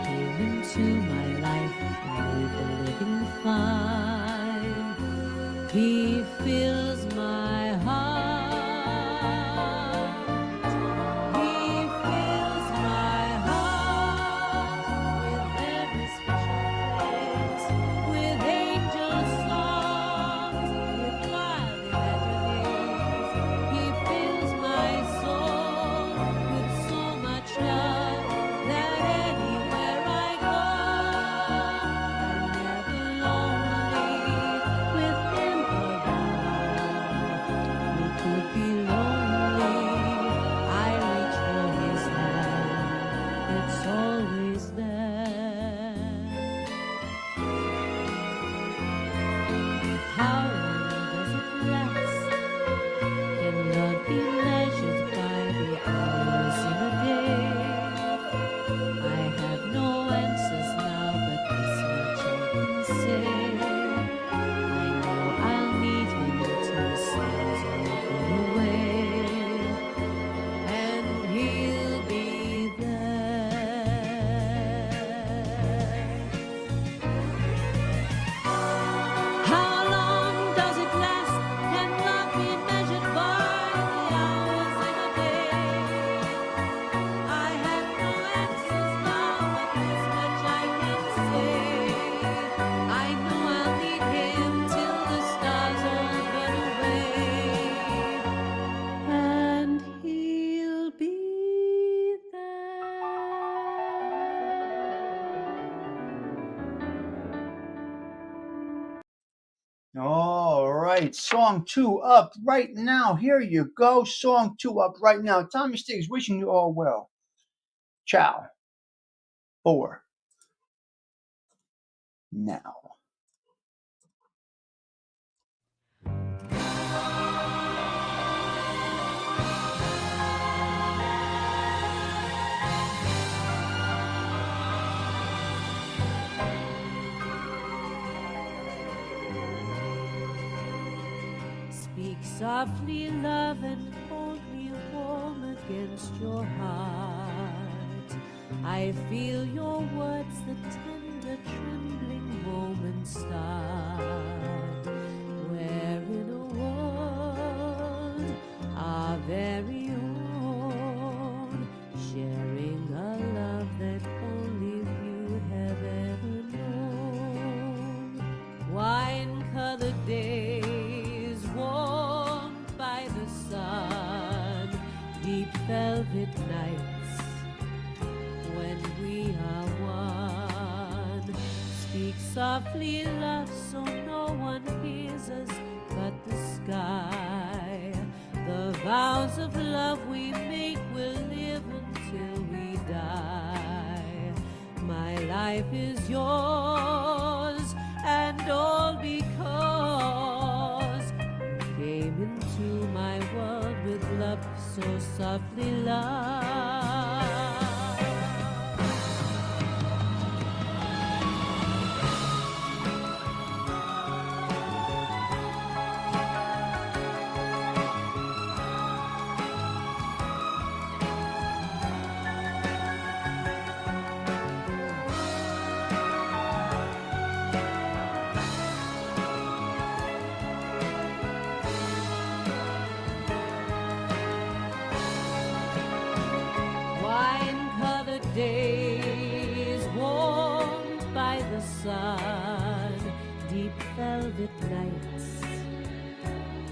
came into my life and made the living fine. He fills my heart. He fills my heart with every special place, with angel songs, with wild imaginings. He fills my soul with so much love that anywhere I go, I'm never lonely with him around. Who could be lonely? I reach for his hand, it's always there. How long does it last? Can love be measured by the hours in a day? I have no answers now, but this much I can say. I know I'll need him till the stars are gone away, and he'll be there. How long does it last? Can love be measured by the hours in a day? I have no answers now, but this much I can say. I know I'll need him till the stars all burn away, and he'll be there. All right, song 2 up right now. Here you go. Song 2 up right now. Tommy Stiggs wishing you all well. Ciao. For now. Speak softly, love, and hold me warm against your heart. I feel your words, the tender, trembling moments start. We're in a world, our very own, sharing a love that only you have ever known. Wine-colored days warmed by the sun, deep velvet nights when we are one. Speak softly, love, so no one hears us but the sky. The vows of love we make will live until we die. My life is yours, and all because you came into my world with love so softly, love. Wine-colored days warmed by the sun, deep velvet nights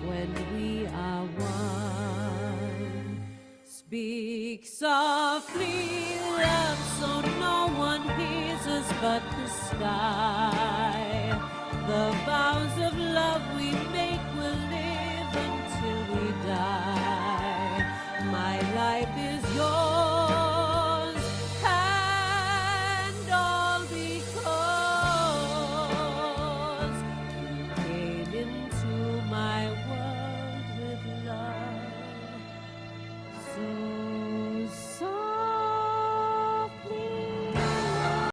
when we are one. Speak softly, love, so no one hears us but the sky.